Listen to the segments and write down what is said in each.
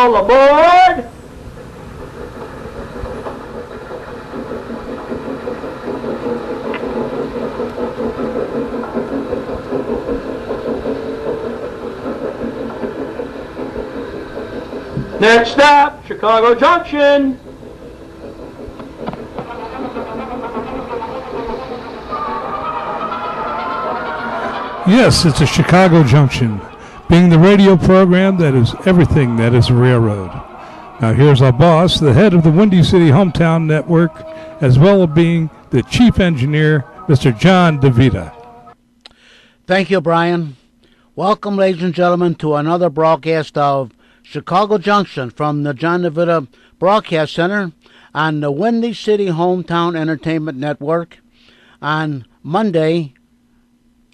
All aboard! Next stop, Chicago Junction. Yes, it's a Chicago Junction, being the radio program that is everything that is a railroad. Now here's our boss, the head of the Windy City Hometown Network, as well as being the chief engineer, Mr. John DeVita. Thank you, Brian. Welcome, ladies and gentlemen, to another broadcast of Chicago Junction from the John DeVita Broadcast Center on the Windy City Hometown Entertainment Network on Monday,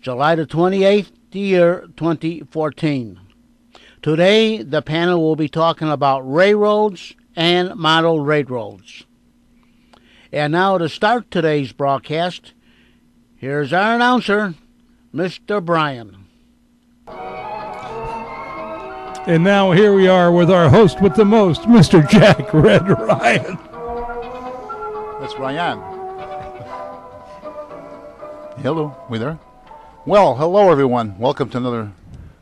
July the 28th, the year 2014. Today, the panel will be talking about railroads and model railroads. And now to start today's broadcast, here's our announcer, Mr. Brian. And now here we are with our host with the most, Mr. Jack Red Ryan. That's Ryan. Hello, we there? Well, hello everyone. Welcome to another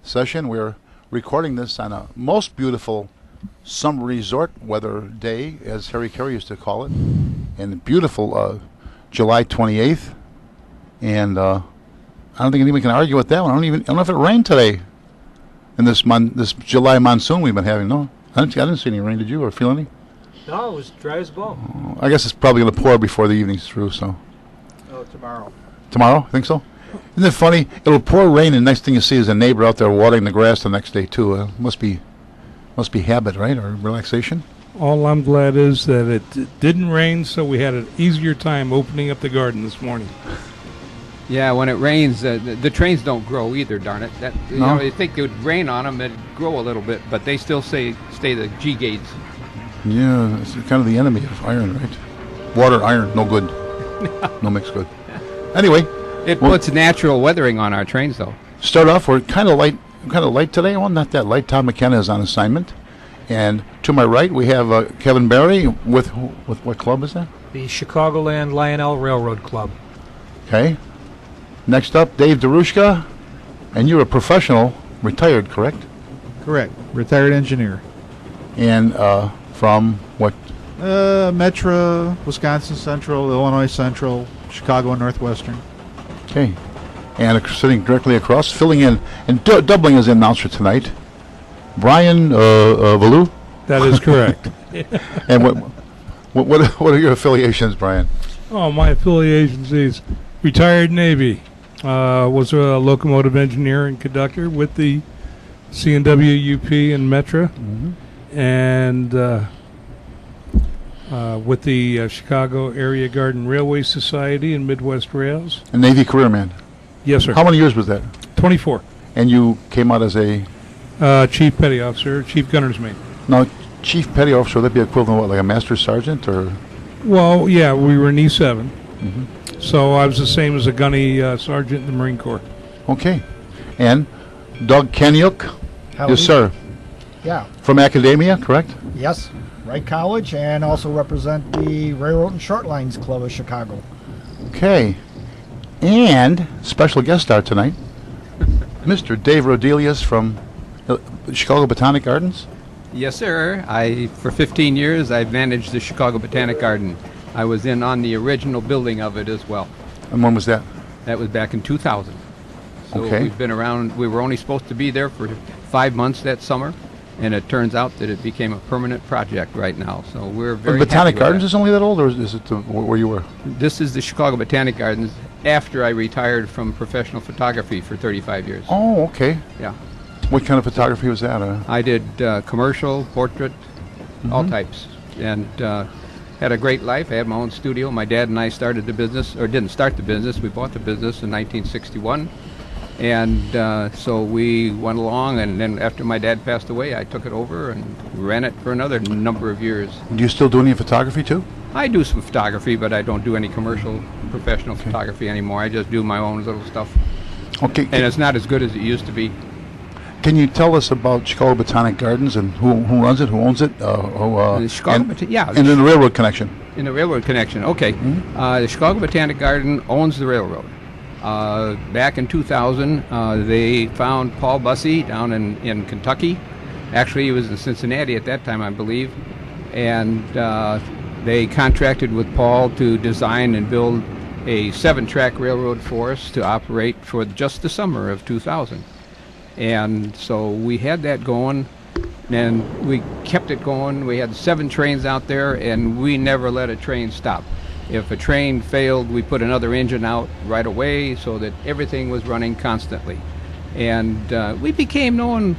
session. We're recording this on a most beautiful summer resort weather day, as Harry Carey used to call it, and beautiful July 28th. And I don't think anyone can argue with that one. I don't know if it rained today. In this July monsoon we've been having, no? I didn't see any rain, did you, or feel any? No, it was dry as a bone. I guess it's probably going to pour before the evening's through, so. Oh, tomorrow. Tomorrow? Think so? Isn't it funny? It'll pour rain, and the next thing you see is a neighbor out there watering the grass the next day, too. Must be habit, right, or relaxation? All I'm glad is that it didn't rain, so we had an easier time opening up the garden this morning. Yeah, when it rains, the trains don't grow either, darn it. You No? know, you think it would rain on them, it'd grow a little bit, but they still stay the G-gauge. Yeah, it's kind of the enemy of iron, right? Water, iron, no good. No mix good. Anyway. It puts natural weathering on our trains, though. Start off, we're kind of light today. Well, not that light. Tom McKenna is on assignment. And to my right, we have Kevin Barry with what club is that? The Chicagoland Lionel Railroad Club. Okay. Next up, Dave DeRushka, and you're a professional, retired, correct? Correct. Retired engineer. And from what? Metro, Wisconsin Central, Illinois Central, Chicago Northwestern. Okay. And sitting directly across, filling in, and doubling as the announcer tonight, Brian Valou? That is correct. And what are your affiliations, Brian? Oh, my affiliations is retired Navy. Was a locomotive engineer and conductor with the C&W UP and Metra, and with the Chicago Area Garden Railway Society and Midwest Rails. A Navy career man? Yes, sir. How many years was that? 24. And you came out as a? Chief Petty Officer, Chief Gunner's Mate. Now, Chief Petty Officer, would that be equivalent to what, like a Master Sergeant, or? Well, yeah, we were in E7. So I was the same as a gunny sergeant in the Marine Corps. Okay. And Doug Kenyuk? Howdy. Yes, sir. Yeah. From academia, correct? Yes. Wright College, and also represent the Railroad and Short Lines Club of Chicago. Okay. And special guest star tonight, Mr. Dave Rodelius from Chicago Botanic Gardens. Yes, sir. For 15 years, I've managed the Chicago Botanic Garden. I was in on the original building of it as well. And when was that? That was back in 2000. So Okay. we've been around. We were only supposed to be there for 5 months that summer, and it turns out that it became a permanent project right now. So we're very The Botanic happy with Gardens that. is only that old, or is it where you were? This is the Chicago Botanic Gardens after I retired from professional photography for 35 years. Oh, okay. Yeah. What kind of photography was that? I did commercial, portrait, all types, and had a great life. I had my own studio. My dad and I started the business, or didn't start the business. We bought the business in 1961, and so we went along, and then after my dad passed away, I took it over and ran it for another number of years. Do you still do any photography too? I do some photography, but I don't do any commercial, professional photography anymore. I just do my own little stuff. Okay. And it's not as good as it used to be. Can you tell us about Chicago Botanic Gardens and who runs it, who owns it? The Chicago and then the railroad connection. In the railroad connection, okay. The Chicago Botanic Garden owns the railroad. Back in 2000, they found Paul Bussey down in Kentucky. Actually, he was in Cincinnati at that time, I believe. And they contracted with Paul to design and build a 7-track railroad for us to operate for just the summer of 2000. And so we had that going, and we kept it going. We had 7 trains out there, and we never let a train stop. If a train failed, we put another engine out right away so that everything was running constantly. And we became known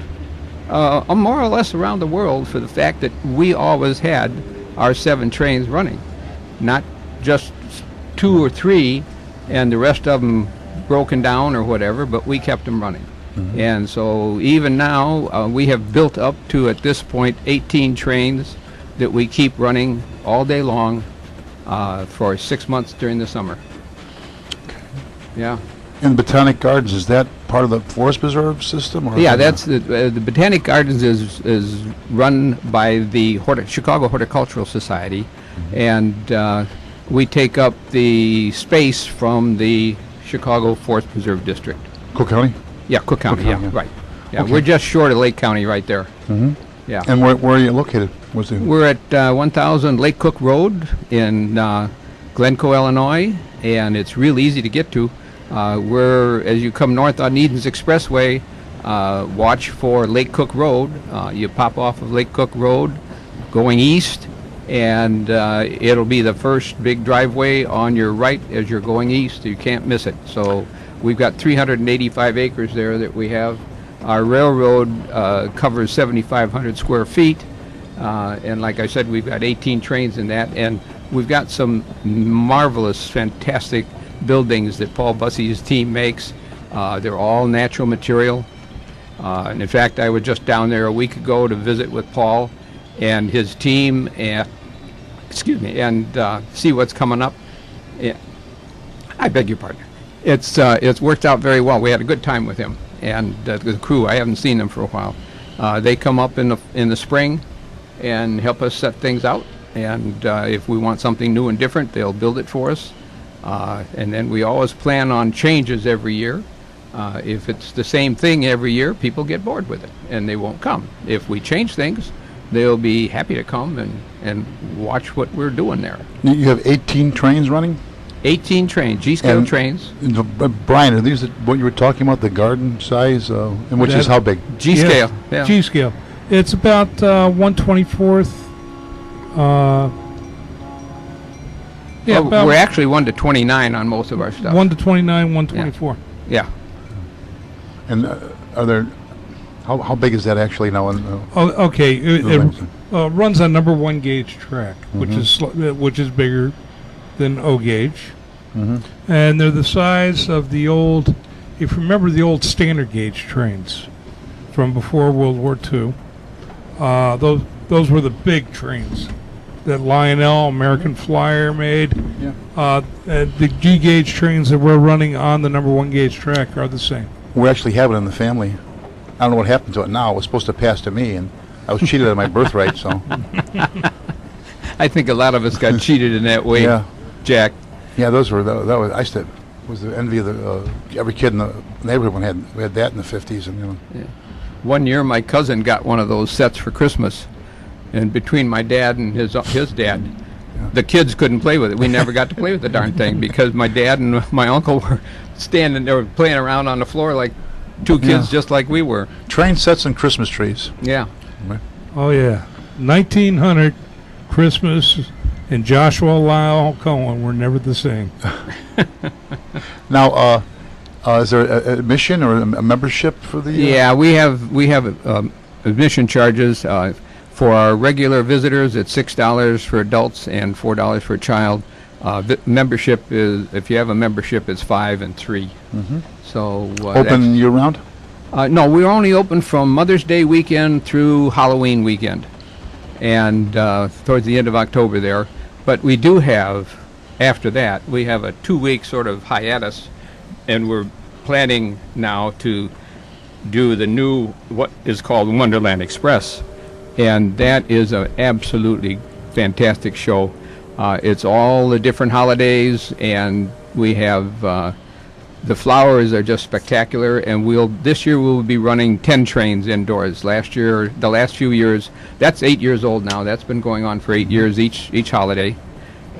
more or less around the world for the fact that we always had our 7 trains running, not just 2 or 3 and the rest of them broken down or whatever, but we kept them running. And so even now we have built up to, at this point, 18 trains that we keep running all day long for 6 months during the summer. Yeah. And Botanic Gardens, is that part of the Forest Preserve system? Or yeah, that's the Botanic Gardens is run by the Chicago Horticultural Society, and we take up the space from the Chicago Forest Preserve District. Cook County? Yeah, Cook County, Cook County, yeah, yeah. right. Yeah, Okay. we're just short of Lake County right there. Yeah. And where are you located? We're at 1000 Lake Cook Road in Glencoe, Illinois, and it's real easy to get to. As you come north on Eden's Expressway, watch for Lake Cook Road. You pop off of Lake Cook Road going east, and it'll be the first big driveway on your right as you're going east. You can't miss it. So we've got 385 acres there that we have. Our railroad covers 7,500 square feet, and like I said, we've got 18 trains in that, and we've got some marvelous, fantastic buildings that Paul Bussey's team makes. They're all natural material. And in fact, I was just down there a week ago to visit with Paul and his team, and see what's coming up. I beg your pardon. It's worked out very well. We had a good time with him and the crew. I haven't seen them for a while. They come up in the spring and help us set things out. And if we want something new and different, they'll build it for us. And then we always plan on changes every year. If it's the same thing every year, people get bored with it and they won't come. If we change things, they'll be happy to come and watch what we're doing there. You have 18 trains running? 18 trains, G-scale trains. Brian, are these what you were talking about, the garden size, and which is how big? G-scale. Yeah. G-scale. It's about 1/24th. Well, we're actually 1 to 29 on most of our stuff. 1 to 29, 1/24. Yeah. And are there? How big is that actually now? Okay. It runs on number 1 gauge track, which is bigger than O gauge, and they're the size of the old. If you remember the old standard gauge trains from before World War II, those were the big trains that Lionel, American Flyer made. Yeah. The G gauge trains that we're running on the number 1 gauge track are the same. We actually have it in the family. I don't know what happened to it now. It was supposed to pass to me, and I was cheated of my birthright. So I think a lot of us got cheated in that way. Yeah. Jack. Yeah, those were was the envy of every kid in the neighborhood. We had that in the 50s, and Yeah. One year, my cousin got one of those sets for Christmas, and between my dad and his dad, the kids couldn't play with it. We never got to play with the darn thing because my dad and my uncle were standing there playing around on the floor like 2 kids, just like we were. Train sets and Christmas trees. Yeah. Oh yeah, 1900 Christmas and Joshua Lyle Cohen were never the same. Now, is there admission or a membership for the? Yeah, we have admission charges for our regular visitors. It's $6 for adults and $4 for a child. Membership is, if you have a membership, it's $5 and $3. So open year round? No, we're only open from Mother's Day weekend through Halloween weekend, and towards the end of October there. But we do have, after that, we have a 2-week sort of hiatus, and we're planning now to do the new, what is called Wonderland Express. And that is an absolutely fantastic show. It's all the different holidays, and we have the flowers are just spectacular. And this year we'll be running 10 trains indoors. Last year, the last few years, that's 8 years old now. That's been going on for 8 years each holiday.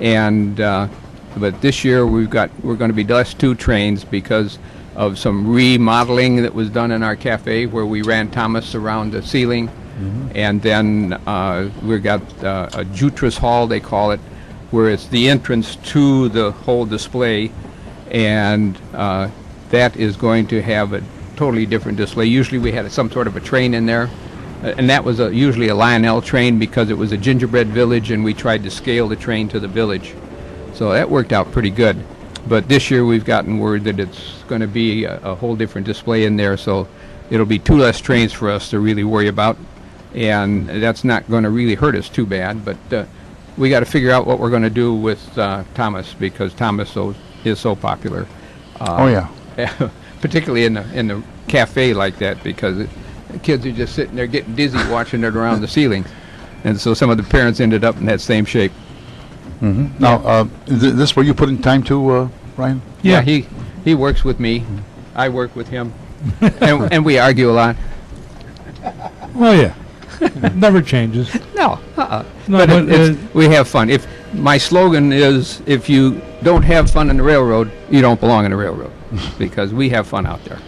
And but this year we're going to be just 2 trains because of some remodeling that was done in our cafe where we ran Thomas around the ceiling. And then we got a Jutras Hall, they call it, where it's the entrance to the whole display, and that is going to have a totally different display. Usually we had some sort of a train in there, and that was usually a Lionel train because it was a gingerbread village, and we tried to scale the train to the village. So that worked out pretty good. But this year we've gotten word that it's going to be a whole different display in there, so it'll be 2 less trains for us to really worry about. And that's not going to really hurt us too bad, but we got to figure out what we're going to do with Thomas, because Thomas is so popular. Oh yeah, particularly in the cafe like that, because the kids are just sitting there getting dizzy watching it around the ceiling, and so some of the parents ended up in that same shape. Now, is this where you put in time to, Ryan? Yeah, he works with me, I work with him, and we argue a lot. Oh yeah. Never changes. No, No, but we have fun. If my slogan is, if you don't have fun in the railroad, you don't belong in the railroad, because we have fun out there.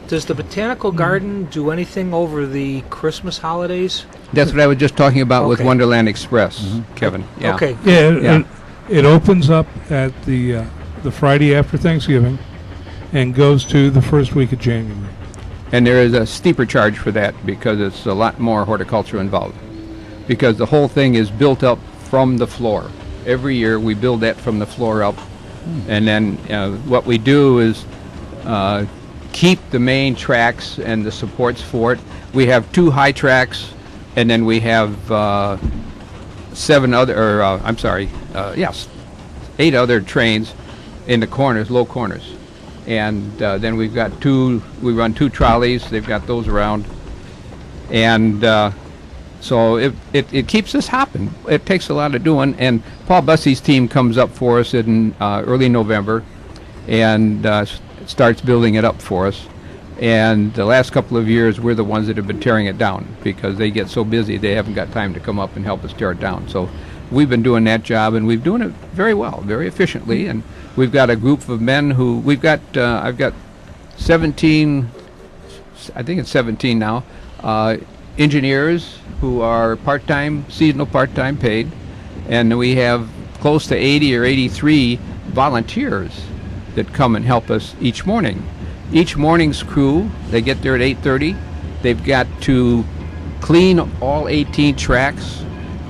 Does the Botanical Garden do anything over the Christmas holidays? That's what I was just talking about with Okay. Wonderland Express, Kevin. Yeah. Okay. Yeah, it opens up at the Friday after Thanksgiving and goes to the first week of January. And there is a steeper charge for that because it's a lot more horticulture involved. Because the whole thing is built up from the floor. Every year we build that from the floor up. And then what we do is keep the main tracks and the supports for it. We have 2 high tracks, and then we have 8 other trains in the corners, low corners. And then we've got we run 2 trolleys. They've got those around. And so it keeps us hopping. It takes a lot of doing. And Paul Bussey's team comes up for us in early November and starts building it up for us. And the last couple of years, we're the ones that have been tearing it down because they get so busy they haven't got time to come up and help us tear it down. So we've been doing that job, and we've doing it very well, very efficiently. And we've got a group of men who I've got 17, I think it's 17 now, engineers who are seasonal part-time paid, and we have close to 80 or 83 volunteers that come and help us each morning. Each morning's crew, they get there at 8:30. They've got to clean all 18 tracks,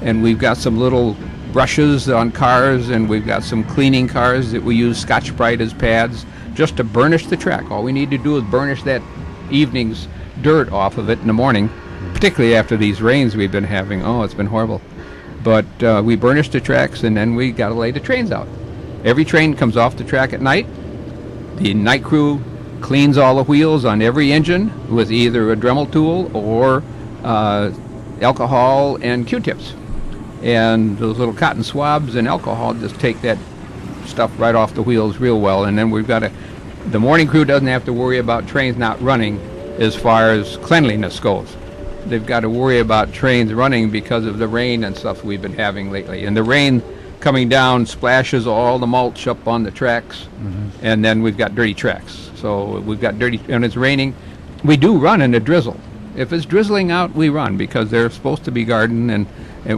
and we've got some little brushes on cars, and we've got some cleaning cars that we use Scotch-Brite as pads just to burnish the track. All we need to do is burnish that evening's dirt off of it in the morning, particularly after these rains we've been having. Oh, it's been horrible. But we burnish the tracks, and then we got to lay the trains out. Every train comes off the track at night. The night crew cleans all the wheels on every engine with either a Dremel tool or alcohol and Q-tips. And those little cotton swabs and alcohol just take that stuff right off the wheels real well. And then we've got the morning crew doesn't have to worry about trains not running as far as cleanliness goes. They've got to worry about trains running because of the rain and stuff we've been having lately. And the rain coming down splashes all the mulch up on the tracks, and then we've got dirty tracks. So we've got dirty, and it's raining. We do run in the drizzle. If it's drizzling out, we run because they're supposed to be garden, and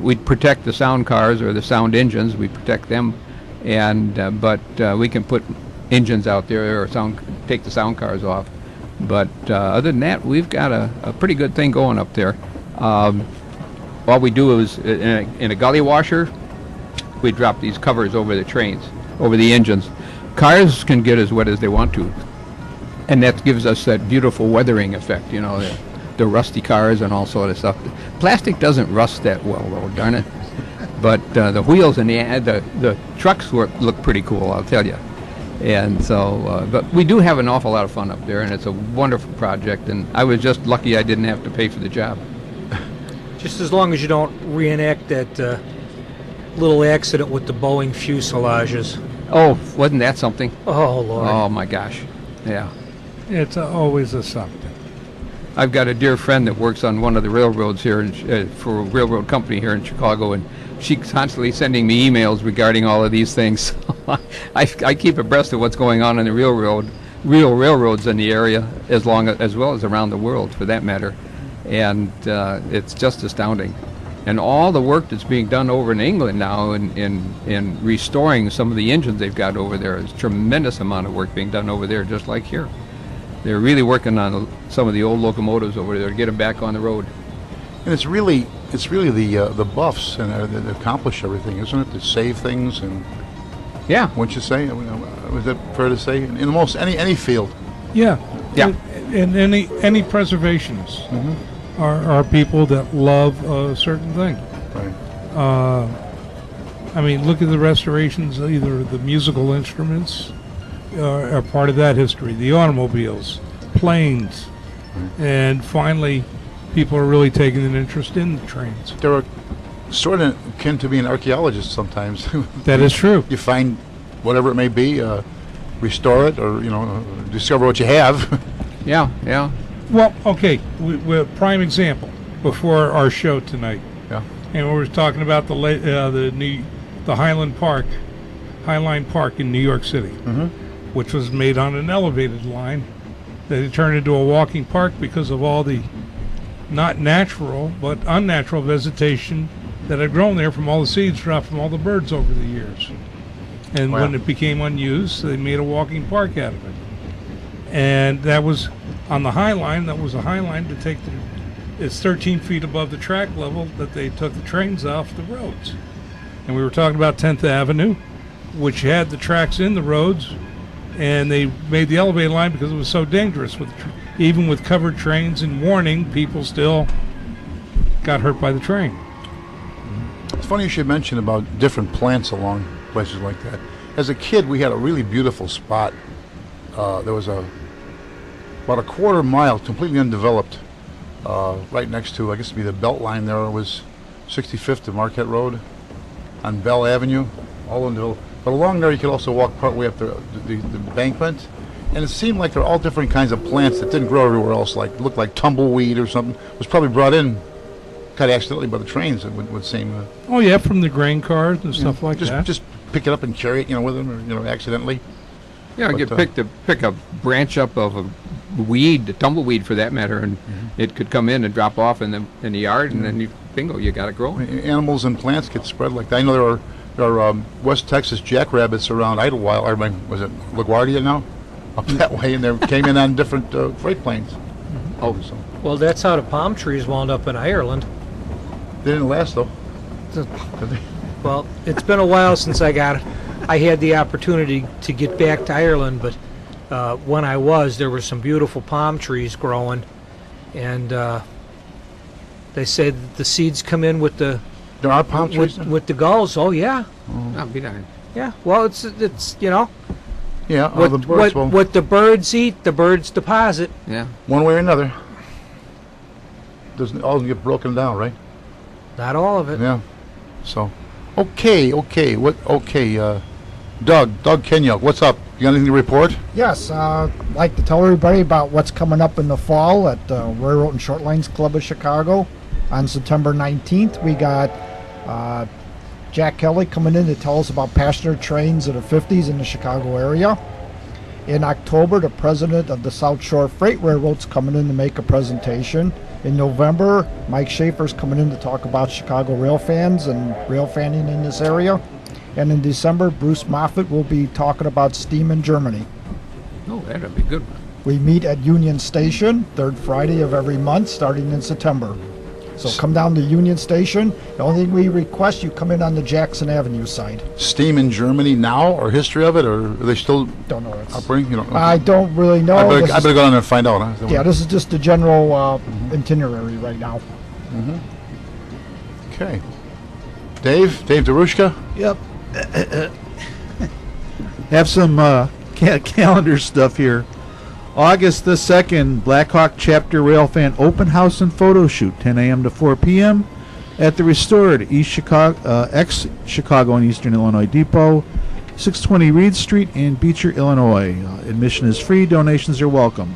we protect the sound cars or the sound engines. We protect them, and but we can put engines out there or take the sound cars off. But other than that, we've got a pretty good thing going up there. All we do is in a gully washer, we drop these covers over the trains, over the engines. Cars can get as wet as they want to, and that gives us that beautiful weathering effect, you know, the rusty cars and all sort of stuff. Plastic doesn't rust that well, though, darn it. But the wheels and the trucks look pretty cool, I'll tell you. And so, but we do have an awful lot of fun up there, and it's a wonderful project. And I was just lucky I didn't have to pay for the job. Just as long as you don't reenact that little accident with the Boeing fuselages. Oh, wasn't that something? Oh, Lord. Oh my gosh, yeah. It's always a something. I've got a dear friend that works on one of the railroads here for a railroad company here in Chicago, and she's constantly sending me emails regarding all of these things. I keep abreast of what's going on in the real railroads in the area, as well as around the world, for that matter, and it's just astounding. And all the work that's being done over in England now in restoring some of the engines they've got over there is a tremendous amount of work being done over there, just like here. They're really working on some of the old locomotives over there to get them back on the road. And it's really the buffs and that accomplish everything, isn't it? To save things and yeah, wouldn't you say? Was that fair to say? In almost any field. Yeah. Yeah. And any preservationists are people that love a certain thing. Right. I mean, look at the restorations. Either the musical instruments are part of that history. The automobiles, planes, and finally, people are really taking an interest in the trains. They're sort of akin to being archaeologists sometimes. That is true. You find whatever it may be, restore it, or discover what you have. Yeah, yeah. Well, okay, we're prime example before our show tonight. Yeah. And we were talking about the Highline Park in New York City, which was made on an elevated line that it turned into a walking park because of all the not natural but unnatural vegetation that had grown there from all the seeds dropped from all the birds over the years. And when it became unused, they made a walking park out of it. And that was on the High Line. That was a High Line to take it's 13 feet above the track level that they took the trains off the roads. And we were talking about 10th Avenue, which had the tracks in the roads, and they made the elevated line because it was so dangerous. Even with covered trains and warning, people still got hurt by the train. It's funny you should mention about different plants along places like that. As a kid, we had a really beautiful spot. There was about a quarter mile, completely undeveloped, right next to, I guess it'd be the Belt Line there. It was 65th to Marquette Road on Bell Avenue, all undeveloped. But along there, you could also walk partway up the embankment. And it seemed like there were all different kinds of plants that didn't grow everywhere else, looked like tumbleweed or something. It was probably brought in kind of accidentally by the trains, it would seem. Oh, yeah, from the grain cars and stuff like that. Just pick it up and carry it, with them, or, accidentally. Yeah, pick a branch up of a weed, a tumbleweed for that matter, and it could come in and drop off in the yard, and then bingo, you got it growing. Animals and plants get spread like that. I know there are West Texas jackrabbits around Idlewild. Was it LaGuardia now? Up that way, and they came in on different freight planes. Oh, so. Well, that's how the palm trees wound up in Ireland. They didn't last, though. Did they? Well, it's been a while since I had the opportunity to get back to Ireland, but when I was, there were some beautiful palm trees growing, and they say that the seeds come in with the there are palm trees with the gulls. Oh yeah. I'll be darned. Yeah. Well, it's Yeah. What the birds eat, the birds deposit. Yeah. One way or another. Doesn't all get broken down, right? Not all of it. Yeah. So, okay. Doug Kenyuk, what's up? You got anything to report? Yes, I'd like to tell everybody about what's coming up in the fall at the Railroad and Short Lines Club of Chicago. On September 19th, we got Jack Kelly coming in to tell us about passenger trains of the 50s in the Chicago area. In October, the president of the South Shore Freight Railroad's coming in to make a presentation. In November, Mike Schaefer's coming in to talk about Chicago rail fans and rail fanning in this area. And in December, Bruce Moffett will be talking about steam in Germany. Oh, that'll be good. We meet at Union Station, third Friday of every month, starting in September. So come down to Union Station. The only thing we request, you come in on the Jackson Avenue side. Steam in Germany now, or history of it, or are they still Don't know. operating? You know, I don't really know. I better go down there and find out. Huh? Yeah, this is just the general itinerary right now. Okay. Dave DeRushka? Yep. Have some calendar stuff here. August the 2nd, Blackhawk Chapter Railfan Open House and Photo Shoot, 10 a.m. to 4 p.m. at the restored East Chicago, ex-Chicago and Eastern Illinois Depot, 620 Reed Street in Beecher, Illinois. Admission is free. Donations are welcome.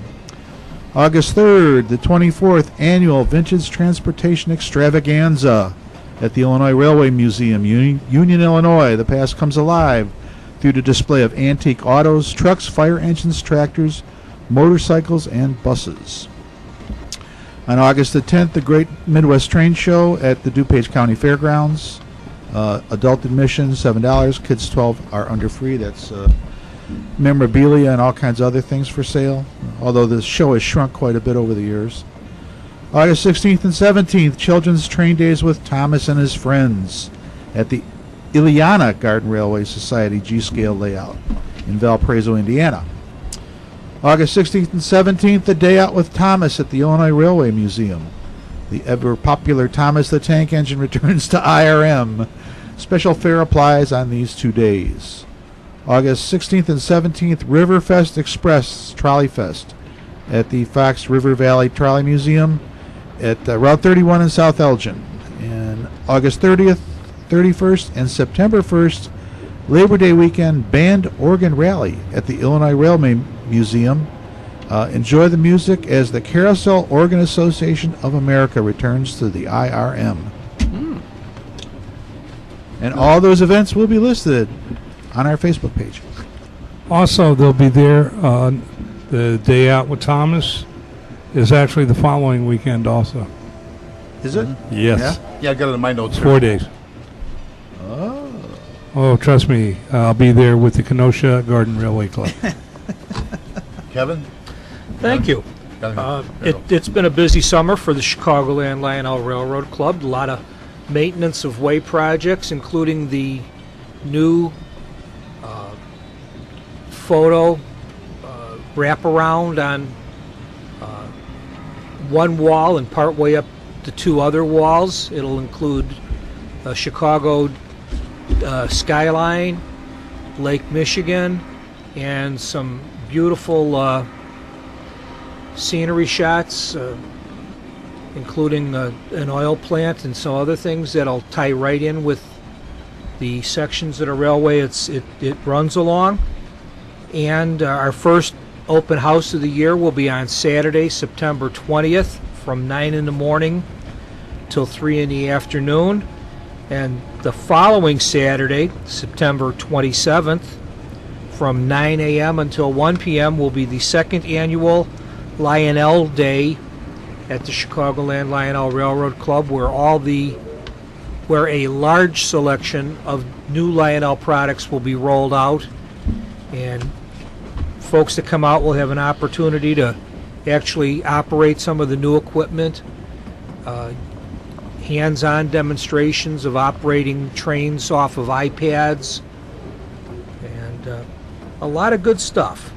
August 3rd, the 24th Annual Vintage Transportation Extravaganza at the Illinois Railway Museum, Union, Illinois. The past comes alive through the display of antique autos, trucks, fire engines, tractors, motorcycles, and buses. On August the 10th, the Great Midwest Train Show at the DuPage County Fairgrounds. Adult admission, $7. Kids 12 are under free. That's memorabilia and all kinds of other things for sale, although the show has shrunk quite a bit over the years. August 16th and 17th, Children's Train Days with Thomas and his friends at the Ileana Garden Railway Society G-Scale layout in Valparaiso, Indiana. August 16th and 17th, the Day Out with Thomas at the Illinois Railway Museum. The ever-popular Thomas the Tank Engine returns to IRM. Special fare applies on these 2 days. August 16th and 17th, Riverfest Express Trolley Fest at the Fox River Valley Trolley Museum at Route 31 in South Elgin. And August 30th, 31st, and September 1st, Labor Day weekend Band Organ Rally at the Illinois Railway Museum. Enjoy the music as the Carousel Organ Association of America returns to the IRM. And all those events will be listed on our Facebook page. Also, they'll be there. The Day Out with Thomas is actually the following weekend also. Is it? Yes. Yeah, I got it in my notes. 4 days. Oh, trust me, I'll be there with the Kenosha Garden Railway Club. Kevin? Thank you. It's been a busy summer for the Chicagoland Lionel Railroad Club. A lot of maintenance of way projects, including the new photo wraparound on one wall and partway up to 2 other walls. It'll include Chicago skyline, Lake Michigan, and some beautiful scenery shots, including an oil plant and some other things that'll tie right in with the sections of the railway it runs along. And our first open house of the year will be on Saturday, September 20th from 9 in the morning till 3 in the afternoon. And the following Saturday, September 27th, from 9 a.m. until 1 p.m. will be the second annual Lionel Day at the Chicagoland Lionel Railroad Club, where a large selection of new Lionel products will be rolled out, and folks that come out will have an opportunity to actually operate some of the new equipment, hands-on demonstrations of operating trains off of iPads, and a lot of good stuff.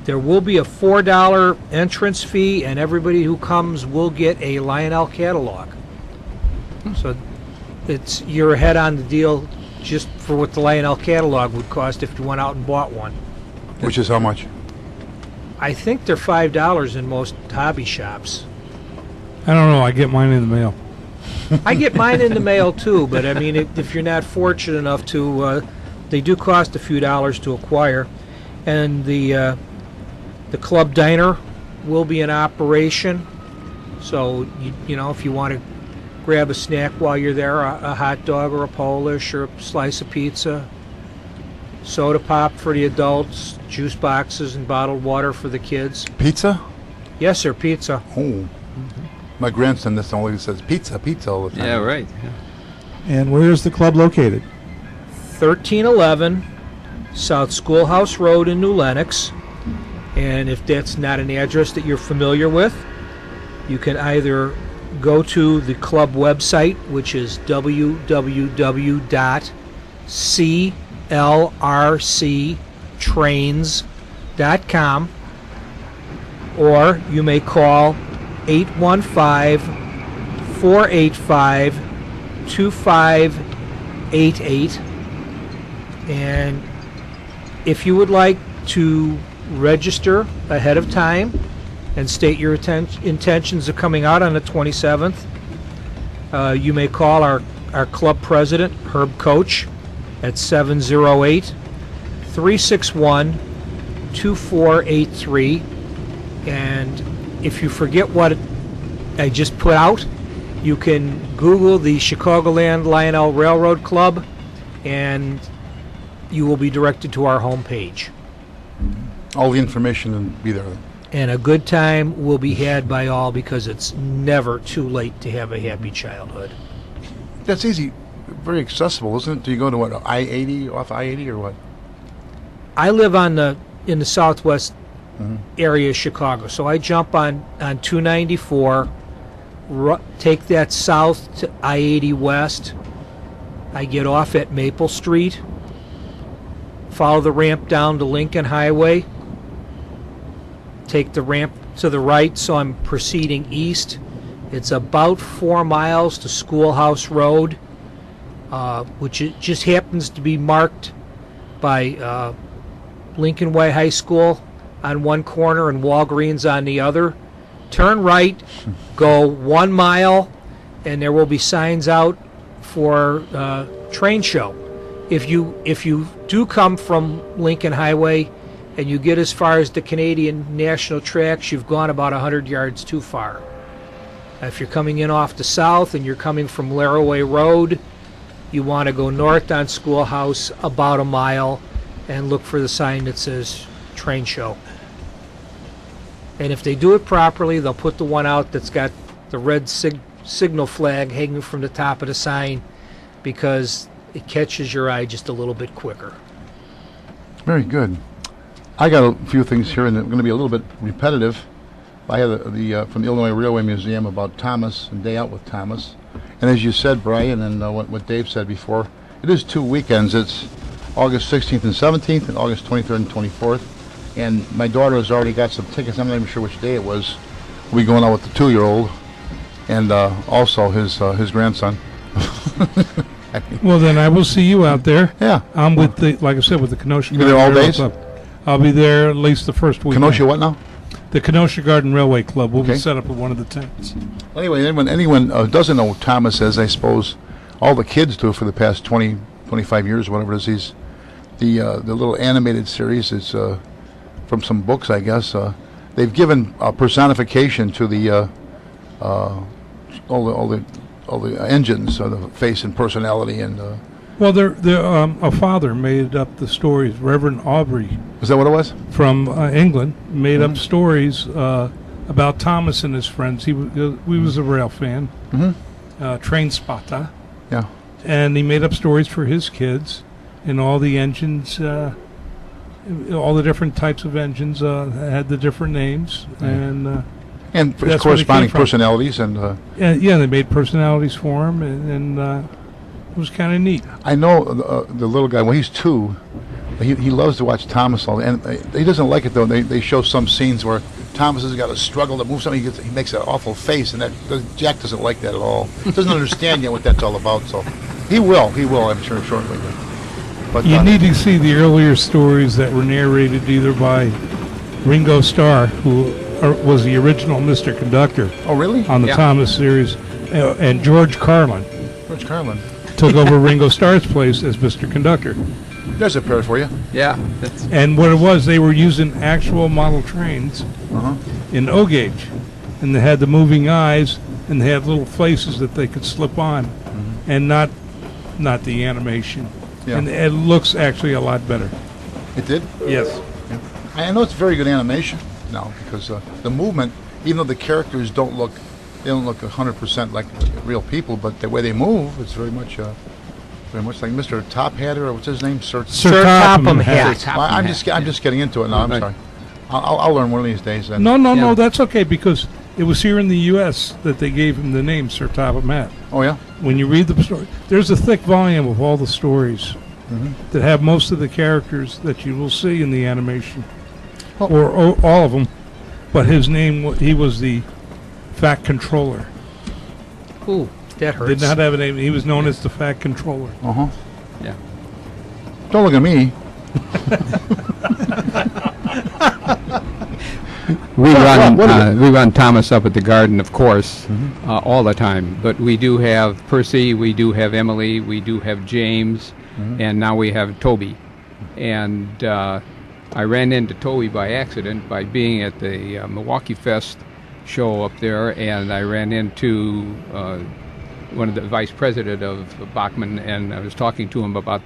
There will be a $4 entrance fee, and everybody who comes will get a Lionel catalog. So you're ahead on the deal just for what the Lionel catalog would cost if you went out and bought one. Which is how much? I think they're $5 in most hobby shops. I don't know. I get mine in the mail. I get mine in the mail too, but I mean, if you're not fortunate enough to, they do cost a few dollars to acquire. And the club diner will be in operation, so you know, if you want to grab a snack while you're there, a hot dog or a Polish or a slice of pizza, soda pop for the adults, juice boxes and bottled water for the kids. Pizza? Yes, sir, pizza. Oh. My grandson, that's only says pizza all the time. Yeah, right. Yeah. And where is the club located? 1311 South Schoolhouse Road in New Lenox. And if that's not an address that you're familiar with, you can either go to the club website, which is www.clrctrains.com, or you may call 815-485-2588, and if you would like to register ahead of time and state your intentions of coming out on the 27th, you may call our club president, Herb Coach, at 708-361-2483. And if you forget what I just put out, you can Google the Chicagoland Lionel Railroad Club, and you will be directed to our homepage. All the information will be there. And a good time will be had by all, because it's never too late to have a happy childhood. That's easy. Very accessible, isn't it? Do you go to what, I-80, off I-80 or what? I live in the southwest area of Chicago, so I jump on 294, take that south to I-80 west. I get off at Maple Street, follow the ramp down to Lincoln Highway, take the ramp to the right, so I'm proceeding east. It's about 4 miles to Schoolhouse Road, which just happens to be marked by Lincoln Way High School on one corner and Walgreens on the other. Turn right, go 1 mile, and there will be signs out for train show. If you do come from Lincoln Highway and you get as far as the Canadian National Tracks, you've gone about 100 yards too far. If you're coming in off the south and you're coming from Laraway Road, you want to go north on Schoolhouse about 1 mile and look for the sign that says train show. And if they do it properly, they'll put the one out that's got the red signal flag hanging from the top of the sign, because it catches your eye just a little bit quicker. Very good. I got a few things here, and they're going to be a little bit repetitive. I have the from the Illinois Railway Museum about Thomas and Day Out with Thomas. And as you said, Brian, and what Dave said before, it is 2 weekends. It's August 16th and 17th and August 23rd and 24th. And my daughter has already got some tickets. I'm not even sure which day it was. We'll be going out with the 2-year-old and also his grandson. Well, then I will see you out there. Yeah. I'm with like I said, with the Kenosha. You be there all days? Club. I'll be there at least the first week. Kenosha what now? The Kenosha Garden Railway Club will Okay. be set up at one of the tents. Anyway, anyone doesn't know who Thomas is, I suppose all the kids do for the past 20, 25 years, whatever it is. The little animated series is from some books, I guess. They've given personification to the all the engines, the face and personality, and. Well, a father made up the stories. Reverend Aubrey. Is that what it was? From England, made up stories about Thomas and his friends. He was a rail fan, train spotter. Yeah. And he made up stories for his kids, and all the engines, all the different types of engines had the different names, and corresponding personalities, and they made personalities for him, and it was kind of neat. I know the little guy. Well, he's 2. He loves to watch Thomas all, and he doesn't like it though. They show some scenes where Thomas has got to struggle to move something. He makes an awful face, and Jack doesn't like that at all. Doesn't understand yet what that's all about. So he will. I'm sure shortly. But you need to see the earlier stories that were narrated either by Ringo Starr, who was the original Mr. Conductor. Oh, really? On the Thomas series, and George Carlin. George Carlin took over Ringo Starr's place as Mr. Conductor. There's a pair for you. Yeah. And what it was, they were using actual model trains in O gauge, and they had the moving eyes, and they had little faces that they could slip on, and not the animation. Yeah. And it looks actually a lot better. It did? Yes. Yeah. I know it's very good animation now, because the movement, even though the characters don't look 100% like real people, but the way they move, it's very much like Mr. Top Hat, or what's his name, Sir Topham Hatt. I'm just getting into it now. I'm sorry. I'll learn one of these days. Then. No, that's okay, because it was here in the U.S. that they gave him the name Sir Topham Hatt. Oh yeah. When you read the story, there's a thick volume of all the stories that have most of the characters that you will see in the animation, or all of them. But his name, he was the Fat Controller. Ooh, that hurts. Did not have a name. He was known as the Fat Controller. Yeah. Don't look at me. We run Thomas up at the Garden, of course, all the time. But we do have Percy, we do have Emily, we do have James, and now we have Toby. And I ran into Toby by accident by being at the Milwaukee Fest show up there, and I ran into one of the vice president of Bachman, and I was talking to him about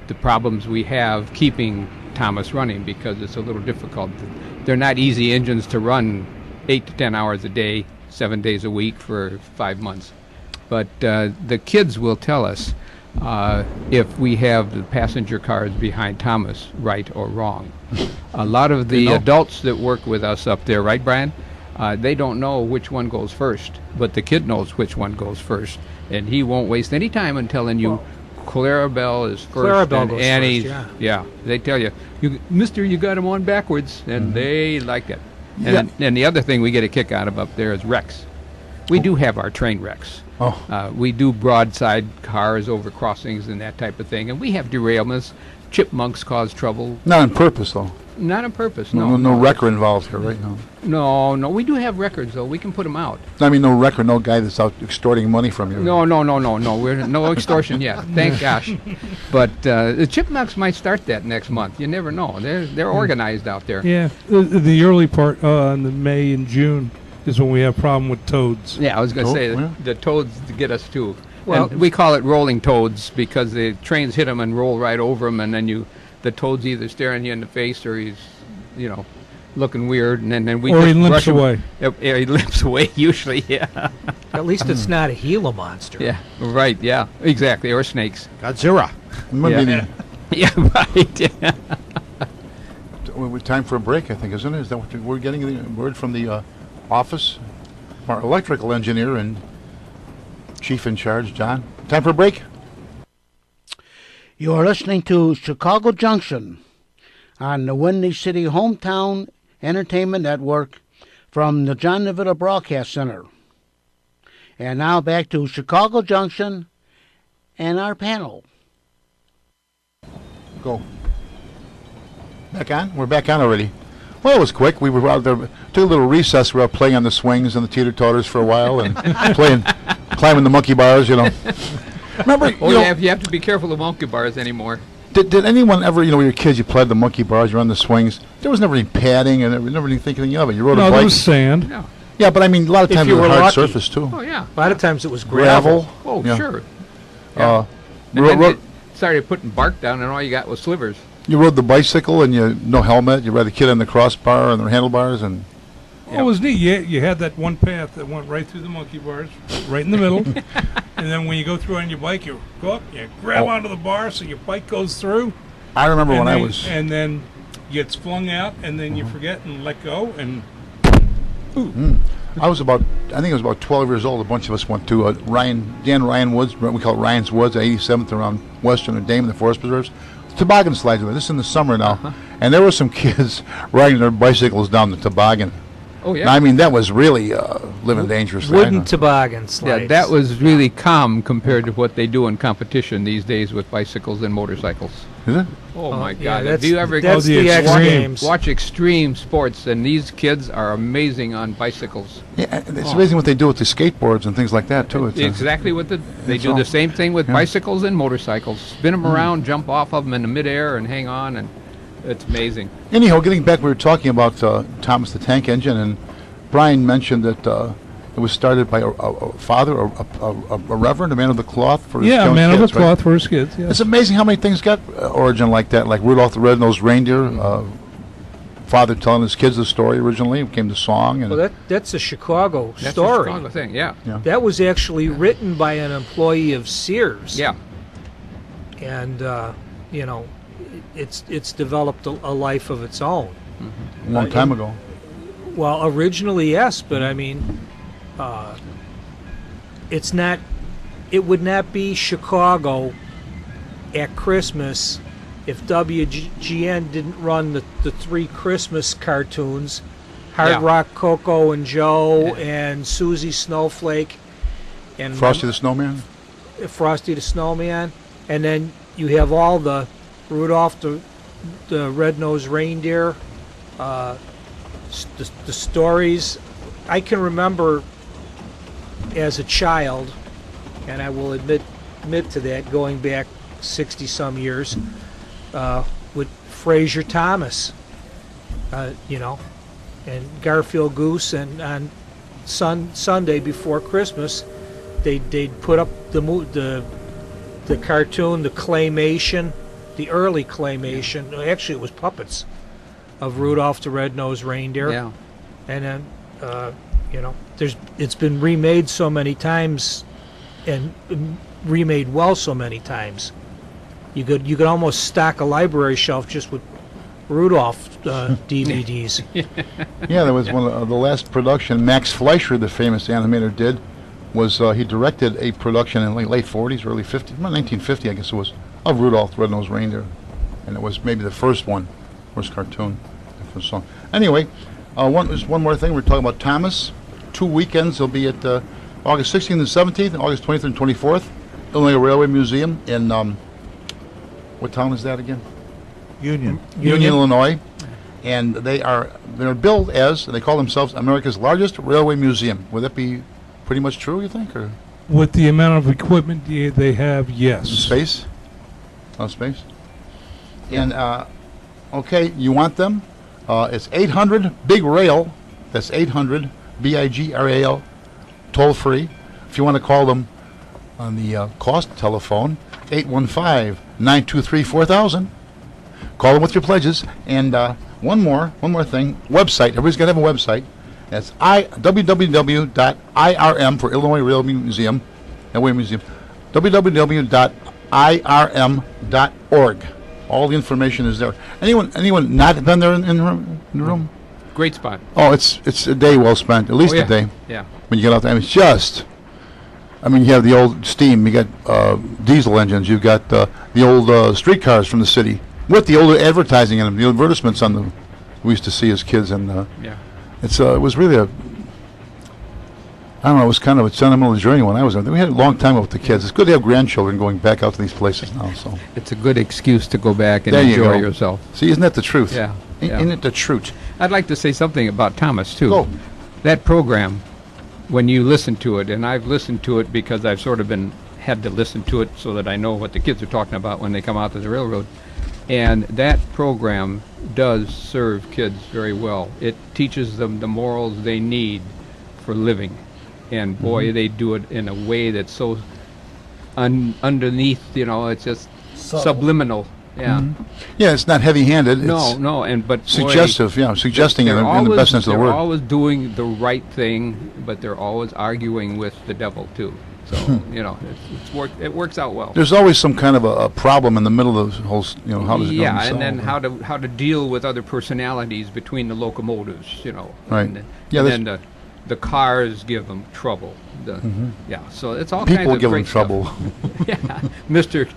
the problems we have keeping Thomas running, because it's a little difficult. They're not easy engines to run 8 to 10 hours a day, 7 days a week for 5 months. But the kids will tell us if we have the passenger cars behind Thomas right or wrong. A lot of the adults that work with us up there, right, Brian? They don't know which one goes first, but the kid knows which one goes first, and he won't waste any time in telling you Clarabelle is first, and Annie's, yeah. They tell you, Mister, you got him on backwards, and they like it. And the other thing we get a kick out of up there is wrecks. We do have our train wrecks. We do broadside cars over crossings and that type of thing, and we have derailments. Chipmunks cause trouble. Not on purpose, though. Not on purpose, No wrecker involved here, right? No. We do have records, though. We can put them out. I mean, no wrecker, no guy that's out extorting money from you. No. We're no extortion yet. Thank gosh. But the Chipmunks might start that next month. You never know. They're organized out there. Yeah. The early part, in the May and June, is when we have problem with toads. Yeah, I was going to say the toads get us too. Well, and we call it rolling toads because the trains hit them and roll right over them, and then the toad's either staring you in the face or he's, looking weird, and then we or just he limps brush him. away. Yeah, he limps away usually. Yeah. At least it's not a Gila monster. Yeah. Right. Yeah. Exactly. Or snakes. Godzilla. Yeah. Right. Yeah. Time for a break, I think, isn't it? Is that what we're getting? The word from the office, our electrical engineer and chief in charge, John. Time for a break. You are listening to Chicago Junction on the Windy City Hometown Entertainment Network from the John DeVita Broadcast Center. And now back to Chicago Junction and our panel. Go. Back on? We're back on already. Well, it was quick. We were out there, took a little recess. We were out playing on the swings and the teeter-totters for a while and climbing the monkey bars, Remember? You have to be careful of monkey bars anymore. Did anyone ever, when you were kids, you played the monkey bars, you were on the swings. There was never any padding and never anything of it. You rode a bike. No, there was sand. No. Yeah, but I mean, a lot of times it was hard lucky. surface too. Oh, yeah. A lot of times it was gravel. Oh, Yeah. sure. Uh, And then they started putting bark down, and all you got was slivers. You rode the bicycle and no helmet. You rode the kid on the crossbar and the handlebars and. Well, it was neat. You had that one path that went right through the monkey bars, right in the middle. And then when you go through on your bike, you go up, you grab onto the bar so your bike goes through. I remember when I was. And then gets flung out, and then you forget and let go, and. I think I was about 12 years old. A bunch of us went to Dan Ryan Woods. We call it Ryan's Woods, 87th around Western and Dame, the Forest Preserves. Toboggan slides. This is in the summer now, and there were some kids riding their bicycles down the toboggan. Oh, yeah. Now, I mean, that was really living dangerously. Wooden toboggan slides. Yeah, that was really calm compared to what they do in competition these days with bicycles and motorcycles. Is it? Oh, my yeah, God. Have you ever that's the X Games. watch extreme sports, and these kids are amazing on bicycles. Yeah, it's amazing what they do with the skateboards and things like that, too. It's Exactly what they do the same thing with bicycles and motorcycles. Spin them around, jump off of them in the midair, and hang on, and it's amazing. Anyhow, getting back, we were talking about Thomas the Tank Engine, and Brian mentioned that it was started by a father, a reverend, a man of the cloth for his young a man kids, of the cloth for his kids. Yes. It's amazing how many things got origin like that, like Rudolph the Red-Nosed Reindeer. Father telling his kids the story originally, it became the song. And Well, that's a Chicago That's story. a Chicago thing, yeah. That was actually written by an employee of Sears. Yeah. And it's developed a life of its own. a long time ago. Well, originally, yes, but I mean, it's not. It would not be Chicago at Christmas if WGN didn't run the three Christmas cartoons, Hard Rock Coco and Joe and Susie Snowflake, and Frosty the Snowman. Frosty the Snowman, and then you have all the Rudolph the the red-nosed reindeer, the stories. I can remember as a child, and I will admit to that, going back 60-some years, with Fraser Thomas, and Garfield Goose, and on Sunday before Christmas, they'd put up the cartoon, the claymation, the early claymation. Actually, it was puppets of Rudolph the Red-Nosed Reindeer. Yeah. And then, it's been remade so many times, and remade well so many times. You could almost stock a library shelf just with Rudolph DVDs. Yeah, there was one of the last production Max Fleischer, the famous animator, did was he directed a production in late 40s, early 50s, 1950, I guess it was, of Rudolph the Red-Nosed Reindeer, and it was maybe the first cartoon, first song. Anyway, just one more thing. We're talking about Thomas. 2 weekends. He'll be at August 16th and 17th, and August 23rd and 24th, Illinois Railway Museum in what town is that again? Union. Union, Illinois, and they're billed as, they call themselves America's largest railway museum. Would that be pretty much true, you think, or With the amount of equipment they have, yes. space? Oh, space. And okay, you want them? It's 800 Big Rail. That's 800 BIGRAL, toll free. If you want to call them on the cost telephone, 815-923-4000. Call them with your pledges. And one more thing. Website. Everybody's got to have a website. That's www.irm for Illinois Railway Museum. www.irm.org. All the information is there. Anyone not been there in the room? Great spot. Oh, it's a day well spent. At least a day. Yeah. When you get out there, it's just. You have the old steam. You got diesel engines. You've got the old streetcars from the city with the old advertising in them. The advertisements on them we used to see as kids, and it was really it was kind of a sentimental journey when I was there. We had a long time with the kids. It's good to have grandchildren going back out to these places now. So it's a good excuse to go back and there enjoy you go. yourself. See, isn't that the truth? Yeah. Isn't it the truth? I'd like to say something about Thomas, too. Go. That program, when you listen to it, and I've listened to it because I've sort of had to listen to it so that I know what the kids are talking about when they come out to the railroad. And that program does serve kids very well. It teaches them the morals they need for living. And boy, they do it in a way that's so underneath, it's just subliminal. Yeah. Yeah, it's not heavy-handed. No, but suggestive. Boy, suggesting it in the best sense of the word. They're always doing the right thing, but they're always arguing with the devil too. So it works out well. There's always some kind of a problem in the middle of the whole. How does it go? Yeah, and then how to deal with other personalities between the locomotives. Right. And then the cars give them trouble. Yeah, so it's all people kinds of give great them trouble. Yeah, Mr.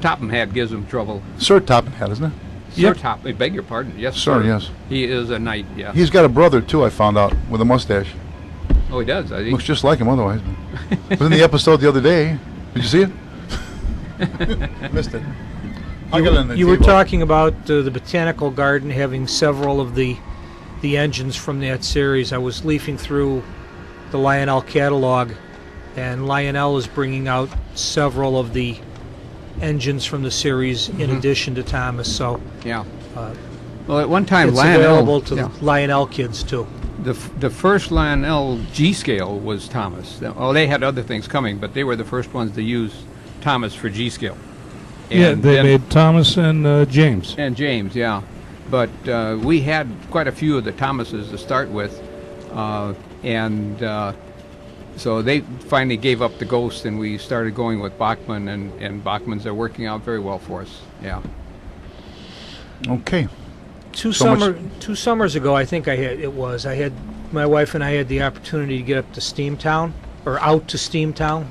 Topham Hat gives them trouble. Sir Topham Hat, isn't it? Sir Top, I beg your pardon. Yes, sir. Yes. He is a knight. Yeah. He's got a brother too. I found out with a mustache. Oh, he does. Looks just like him otherwise. Was in the episode the other day. Did you see it? Missed it. You were talking about the Botanical Garden having several of the engines from that series. I was leafing through the Lionel catalog, and Lionel is bringing out several of the engines from the series in addition to Thomas. So yeah. Well, at one time, it's Lionel available to the Lionel kids too. The first Lionel G scale was Thomas. Oh, they had other things coming, but they were the first ones to use Thomas for G scale. And they made Thomas and James. And James, yeah. But we had quite a few of the Thomases to start with, so they finally gave up the ghost, and we started going with Bachmann, and Bachmann's are working out very well for us. Yeah. Okay. Two summers ago, I think my wife and I had the opportunity to get up to Steamtown, or out to Steamtown,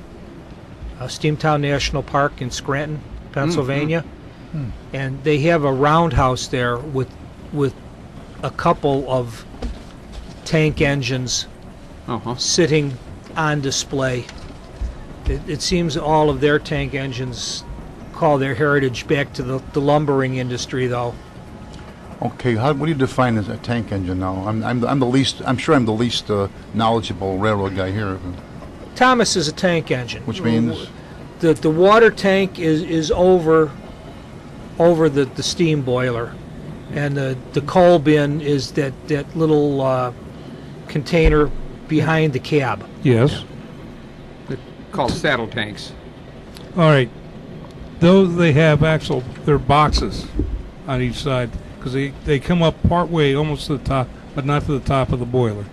Steamtown National Park in Scranton, Pennsylvania. And they have a roundhouse there with a couple of tank engines sitting on display. It seems all of their tank engines call their heritage back to the lumbering industry, though. Okay, what do you define as a tank engine now? I'm the least. I'm sure I'm the least knowledgeable railroad guy here. Thomas is a tank engine. Which means the water tank is over the steam boiler, and the coal bin is that little container behind the cab. Yes. They're called saddle tanks. All right. Those they have they're boxes on each side because they come up part way almost to the top, but not to the top of the boiler.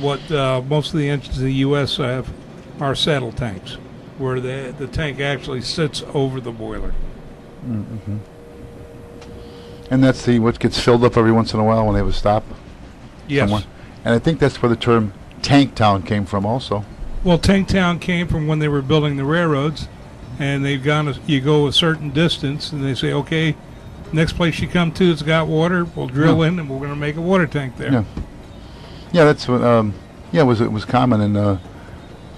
What most of the engines in the U.S. have are saddle tanks, where the tank actually sits over the boiler. Mm-hmm. And that's what gets filled up every once in a while when they have a stop. Yes. Somewhere. And I think that's where the term Tank Town came from also. Well, Tank Town came from when they were building the railroads, and they've gone. You go a certain distance, and they say, okay, next place you come to, it's got water. We'll drill in, and we're going to make a water tank there. Yeah. Yeah, that's what. It was common, and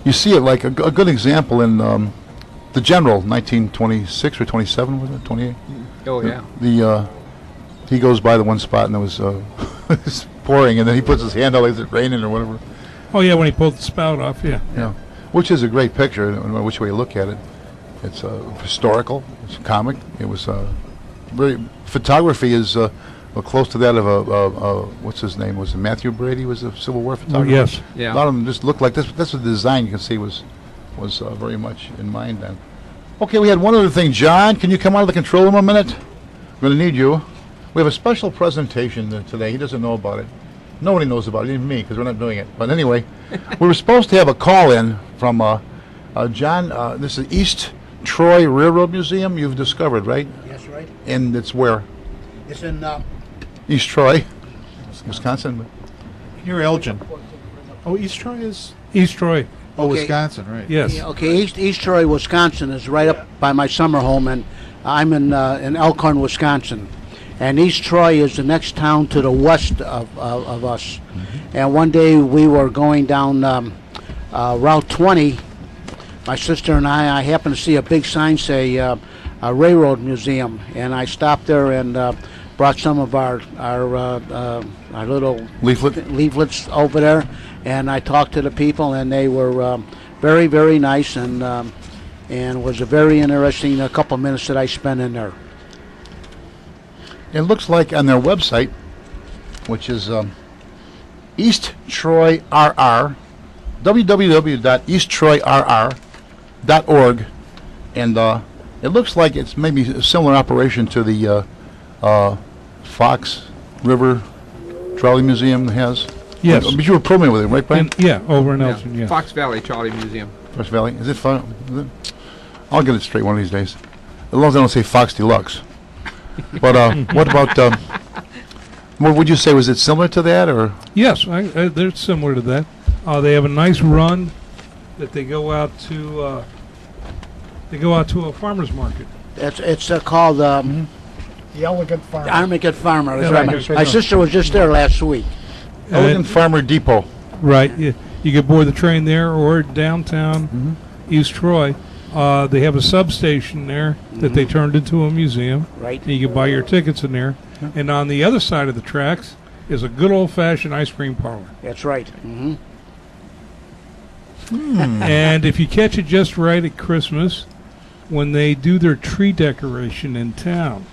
you see it like a good example in the General, 1926 or 27 was it? 28. Oh yeah. He goes by the one spot, and it was it's pouring, and then he puts his hand out like it's raining or whatever. Oh yeah, when he pulled the spout off, yeah. Yeah, which is a great picture, no matter which way you look at it. It's historical, it's comic. It was very photography is close to that of a what's his name? Was it Matthew Brady? Was a Civil War photographer? Oh, yes. Yeah. A lot of them just looked like this. That's what the design you can see was very much in mind then. Okay, we had one other thing. John, can you come out of the control room a minute? We're going to need you. We have a special presentation today. He doesn't know about it. Nobody knows about it, even me, because we're not doing it. But anyway, we were supposed to have a call-in from John. This is East Troy Railroad Museum you've discovered, right? Yes, right. And it's where? It's in East Troy, Wisconsin. Near Elgin. Oh, East Troy is. East Troy. Oh, Okay. Wisconsin, right? Yes. Yeah, okay, East Troy, Wisconsin is right up by my summer home, and I'm in Elkhorn, Wisconsin. And East Troy is the next town to the west of us. Mm-hmm. And one day we were going down Route 20. My sister and I happened to see a big sign say a railroad museum, and I stopped there and brought some of our little leaflets over there, and I talked to the people, and they were very, very nice, and it was a very interesting couple minutes that I spent in there. It looks like on their website, which is East Troy RR, www.easttroyrr.org, and it looks like it's maybe a similar operation to the Fox River Trolley Museum has. Yes. But you were programming with it, right, Brian? Yeah, over in Elgin, yeah. Fox Valley Trolley Museum. Fox Valley. Is it fun? Is it? I'll get it straight one of these days. As long as I don't say Fox Deluxe. But what about, what would you say, was it similar to that, or? Yes, they're similar to that. They have a nice run that they go out to a farmer's market. It's called The Elegant Farm. Elegant Farmer. That's Yeah, right. right. My sister was just there last week. Elegant Farmer Depot. Right. You could board the train there or downtown East Troy. They have a substation there that they turned into a museum. Right. And you can buy your tickets in there. And on the other side of the tracks is a good old-fashioned ice cream parlor. That's right. Mm-hmm. And if you catch it just right at Christmas, when they do their tree decoration in town,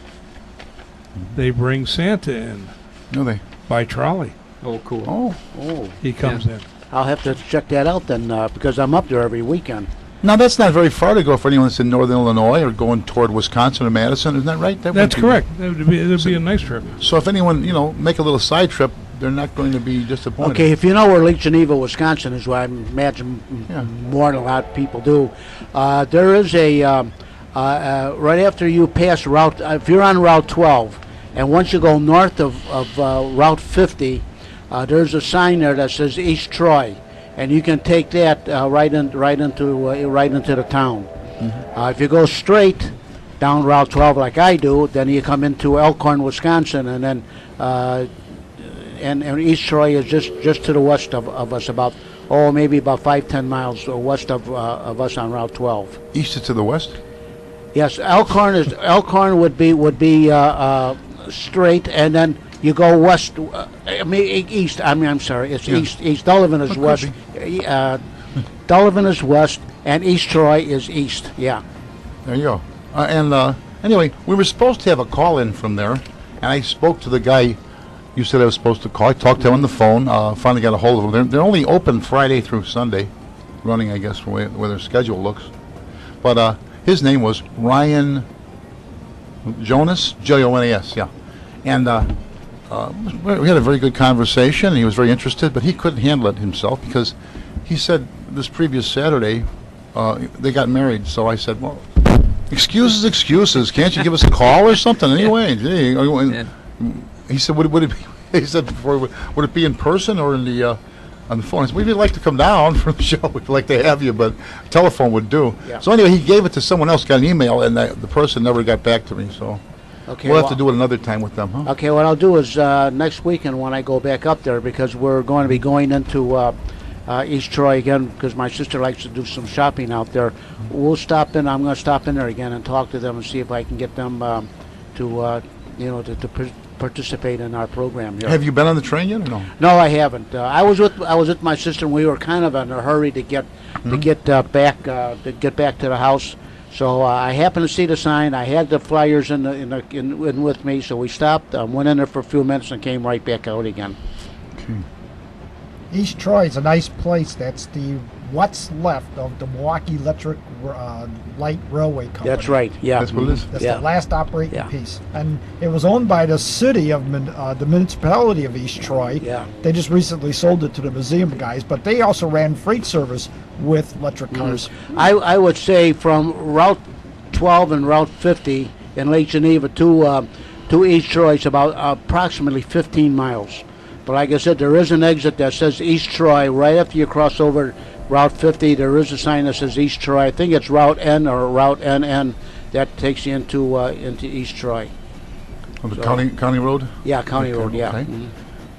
they bring Santa in No, they. by trolley. Oh, cool. Oh. He comes in. I'll have to check that out then, because I'm up there every weekend. Now, that's not very far to go for anyone that's in northern Illinois or going toward Wisconsin or Madison, isn't that right? That That's would be- correct. It would be a nice trip. So if anyone, make a little side trip, they're not going to be disappointed. Okay, if you know where Lake Geneva, Wisconsin is, where I imagine more than a lot of people do, there is a, right after you pass Route, if you're on Route 12, and once you go north of Route 50, there's a sign there that says East Troy, and you can take that right into the town. If you go straight down Route 12 like I do, then you come into Elkhorn, Wisconsin, and then and East Troy is just to the west of us, maybe about 5-10 miles west of us on Route 12. East is to the west? Yes, Elkhorn would be straight, and then you go west. East. I'm sorry. It's east. Delavan is west. Delavan is west, and East Troy is east. Yeah. There you go. Anyway, we were supposed to have a call in from there, and I spoke to the guy you said I was supposed to call. I talked to him on the phone. Finally got a hold of them. They're only open Friday through Sunday, running, I guess, where their schedule looks. But his name was Ryan Jonas, Jonas, yeah. And we had a very good conversation, and he was very interested, but he couldn't handle it himself because he said this previous Saturday they got married. So I said, well, excuses. Can't you give us a call or something? Anyway, he said, would it be? He said before, would it be in person or in the on the phone? I said, we'd like to come down for the show. We'd like to have you, but telephone would do. Yeah. So anyway, he gave it to someone else, got an email, and the person never got back to me. So we'll have to do it another time with them, huh? Okay, what I'll do is next weekend when I go back up there, because we're going to be going into East Troy again, because my sister likes to do some shopping out there. We'll stop in. I'm going to stop in there again and talk to them and see if I can get them to participate in our program here. Have you been on the train yet or no? No, I haven't. I was with my sister, and we were kind of in a hurry to get back to the house. So I happened to see the sign. I had the flyers in with me, so we stopped. Went in there for a few minutes and came right back out again. Okay. East Troy is a nice place. That's what's left of the Milwaukee Electric Light Railway Company. That's right. Yeah. That's what it is. That's the last operating piece, and it was owned by the city of the municipality of East Troy. Yeah. They just recently sold it to the museum guys, but they also ran freight service with electric cars. I would say from Route 12 and Route 50 in Lake Geneva to East Troy is about approximately 15 miles. But like I said, there is an exit that says East Troy right after you cross over Route 50. There is a sign that says East Troy. I think it's Route N or Route NN that takes you into East Troy. On the county road? Yeah, county road. Yeah. Okay. Mm-hmm.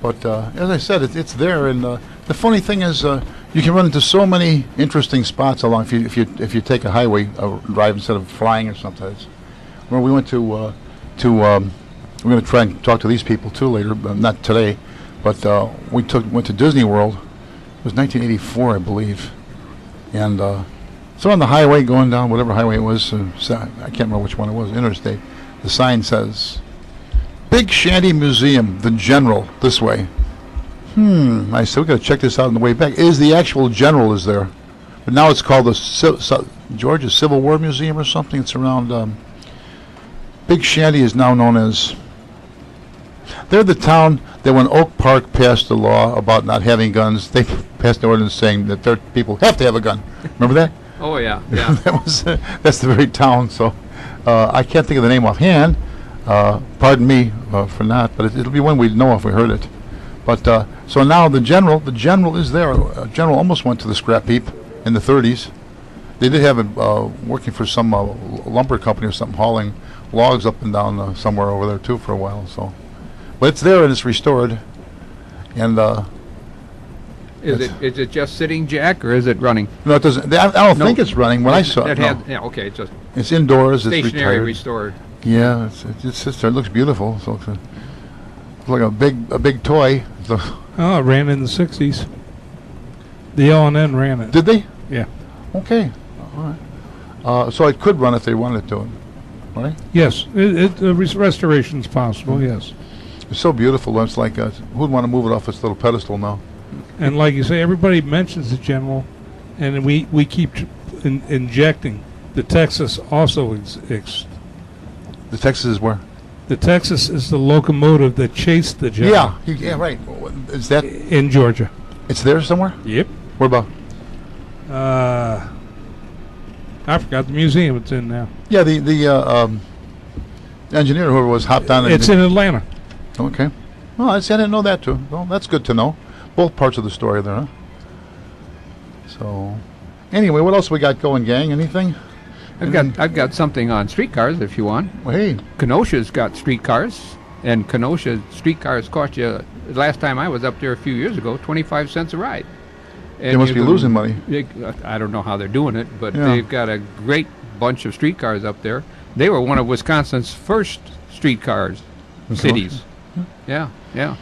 But as I said, it's there, and the funny thing is, you can run into so many interesting spots along if you take a highway drive instead of flying or something. Where we went to we're going to try and talk to these people too later, but not today. But went to Disney World. It was 1984, I believe, and so on the highway going down whatever highway it was, I can't remember which one it was, interstate. The sign says, "Big Shanty Museum, the General, this way." I said, we got to check this out on the way back. The actual General is there, but now it's called the Georgia Civil War Museum or something. It's around. Big Shanty is now known as. They're the town that when Oak Park passed the law about not having guns, they passed an ordinance saying that their people have to have a gun. Remember that? Oh yeah. That's the very town. So I can't think of the name offhand. Pardon me for not, but it'll be one we'd know if we heard it. But so now the general is there. General almost went to the scrap heap in the 30s. They did have it working for some lumber company or something, hauling logs up and down somewhere over there too for a while. So. But it's there and it's restored, and is it just sitting, Jack, or is it running? No, it doesn't. I don't think it's running. When I saw it, okay, it's indoors. It's stationary, retired. Restored. Yeah, it looks beautiful. So it's like a big toy. So. Oh, it ran in the 60s. The L&N ran it. Did they? Yeah. Okay. All right. So it could run if they wanted to, right? Yes, restoration's possible. Yes. It's so beautiful. It's like who'd want to move it off its little pedestal now? And like you say, everybody mentions the General, and we keep injecting. The Texas also exists. The Texas is where? The Texas is the locomotive that chased the General. Yeah, right. Is that in Georgia? It's there somewhere? Yep. Where about? I forgot the museum it's in now. Yeah, the engineer, whoever was, hopped on. It's in Atlanta. Okay. Well, I didn't know that too. Well, that's good to know. Both parts of the story there, huh? So, anyway, what else we got going, gang? Anything? I've got something on streetcars if you want. Well, hey. Kenosha's got streetcars, and Kenosha streetcars cost you. Last time I was up there a few years ago, 25 cents a ride. And they must be losing money. I don't know how they're doing it, but they've got a great bunch of streetcars up there. They were one of Wisconsin's first streetcars, cities. Yeah, yeah.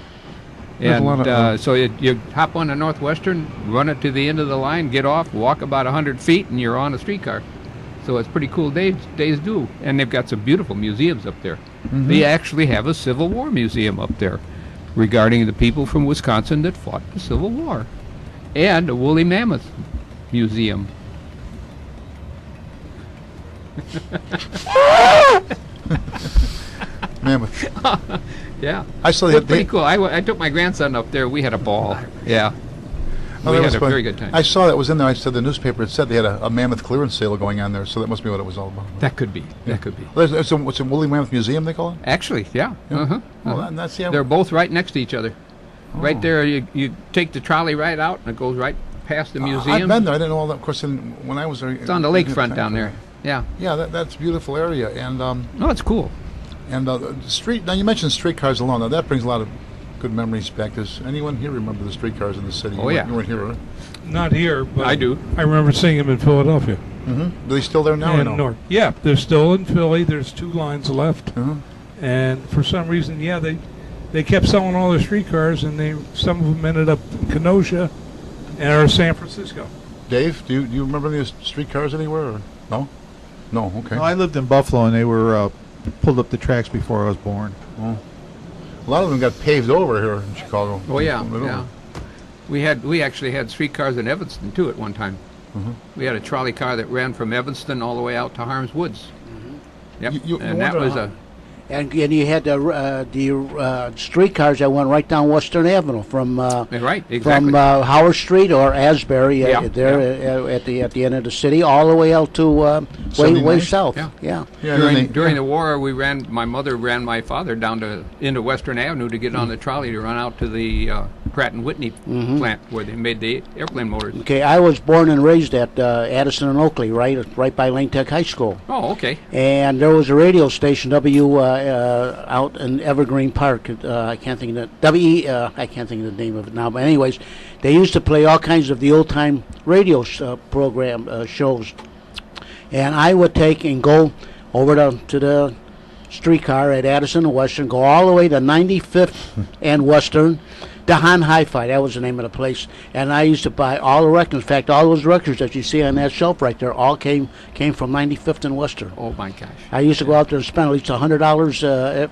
There's a lot And of, so you hop on the Northwestern, run it to the end of the line, get off, walk about 100 feet, and you're on a streetcar. So it's pretty cool days do. And they've got some beautiful museums up there. They actually have a Civil War museum up there regarding the people from Wisconsin that fought the Civil War. And a woolly mammoth museum. Mammoth. Yeah. I saw It's pretty cool. I took my grandson up there. We had a ball. Yeah. Oh, We that had was a fun. very good time. I saw that was in there. I said the newspaper. It said they had a mammoth clearance sale going on there, so that must be what it was all about. That could be. That could be. It's a woolly mammoth museum, they call it. Actually, yeah. Well, that's yeah. They're both right next to each other. Right there, you take the trolley right out, and it goes right past the museum. I've been there. I didn't know all that. Of course, when I was there, It's on the lakefront down there. Yeah. Yeah, that's a beautiful area, and No, it's cool. the street. Now you mentioned streetcars alone. Now that brings a lot of good memories back. Does anyone here remember the streetcars in the city? Oh, yeah. You weren't here, right? Not here, but I do. I remember seeing them in Philadelphia. Are they still there now? or And no? north. Yeah, they're still in Philly. There's 2 lines left. Uh-huh. And for some reason, they kept selling all their streetcars, and some of them ended up in Kenosha or San Francisco. Dave, do you remember any streetcars anywhere? Or? No. No. Okay. No, I lived in Buffalo, and they were pulled up the tracks before I was born. A lot of them got paved over here in Chicago. Oh yeah, They don't- yeah. We actually had streetcars in Evanston too at one time. We had a trolley car that ran from Evanston all the way out to Harms Woods. Yep. You And that wonder was how- a And you had the streetcars that went right down Western Avenue from right, exactly. from Howard Street or Asbury Yeah, at the end of the city, all the way out to way 79? south. Yeah. Yeah. Yeah, and then during the war, my mother ran my father down into Western Avenue to get on the trolley to run out to the Pratt and Whitney plant where they made the airplane motors. Okay, I was born and raised at Addison and Oakley, right by Lane Tech High School. Oh, okay. And there was a radio station, out in Evergreen Park. I can't think of I can't think of the name of it now. But anyways, they used to play all kinds of the old time radio program shows, and I would take and go over to the streetcar at Addison and Western, go all the way to 95th and Western. Dahan Hi-Fi, that was the name of the place. And I used to buy all the records. In fact, all those records that you see on that shelf right there all came from 95th and Western. Oh my gosh. I used to go out there and spend at least $100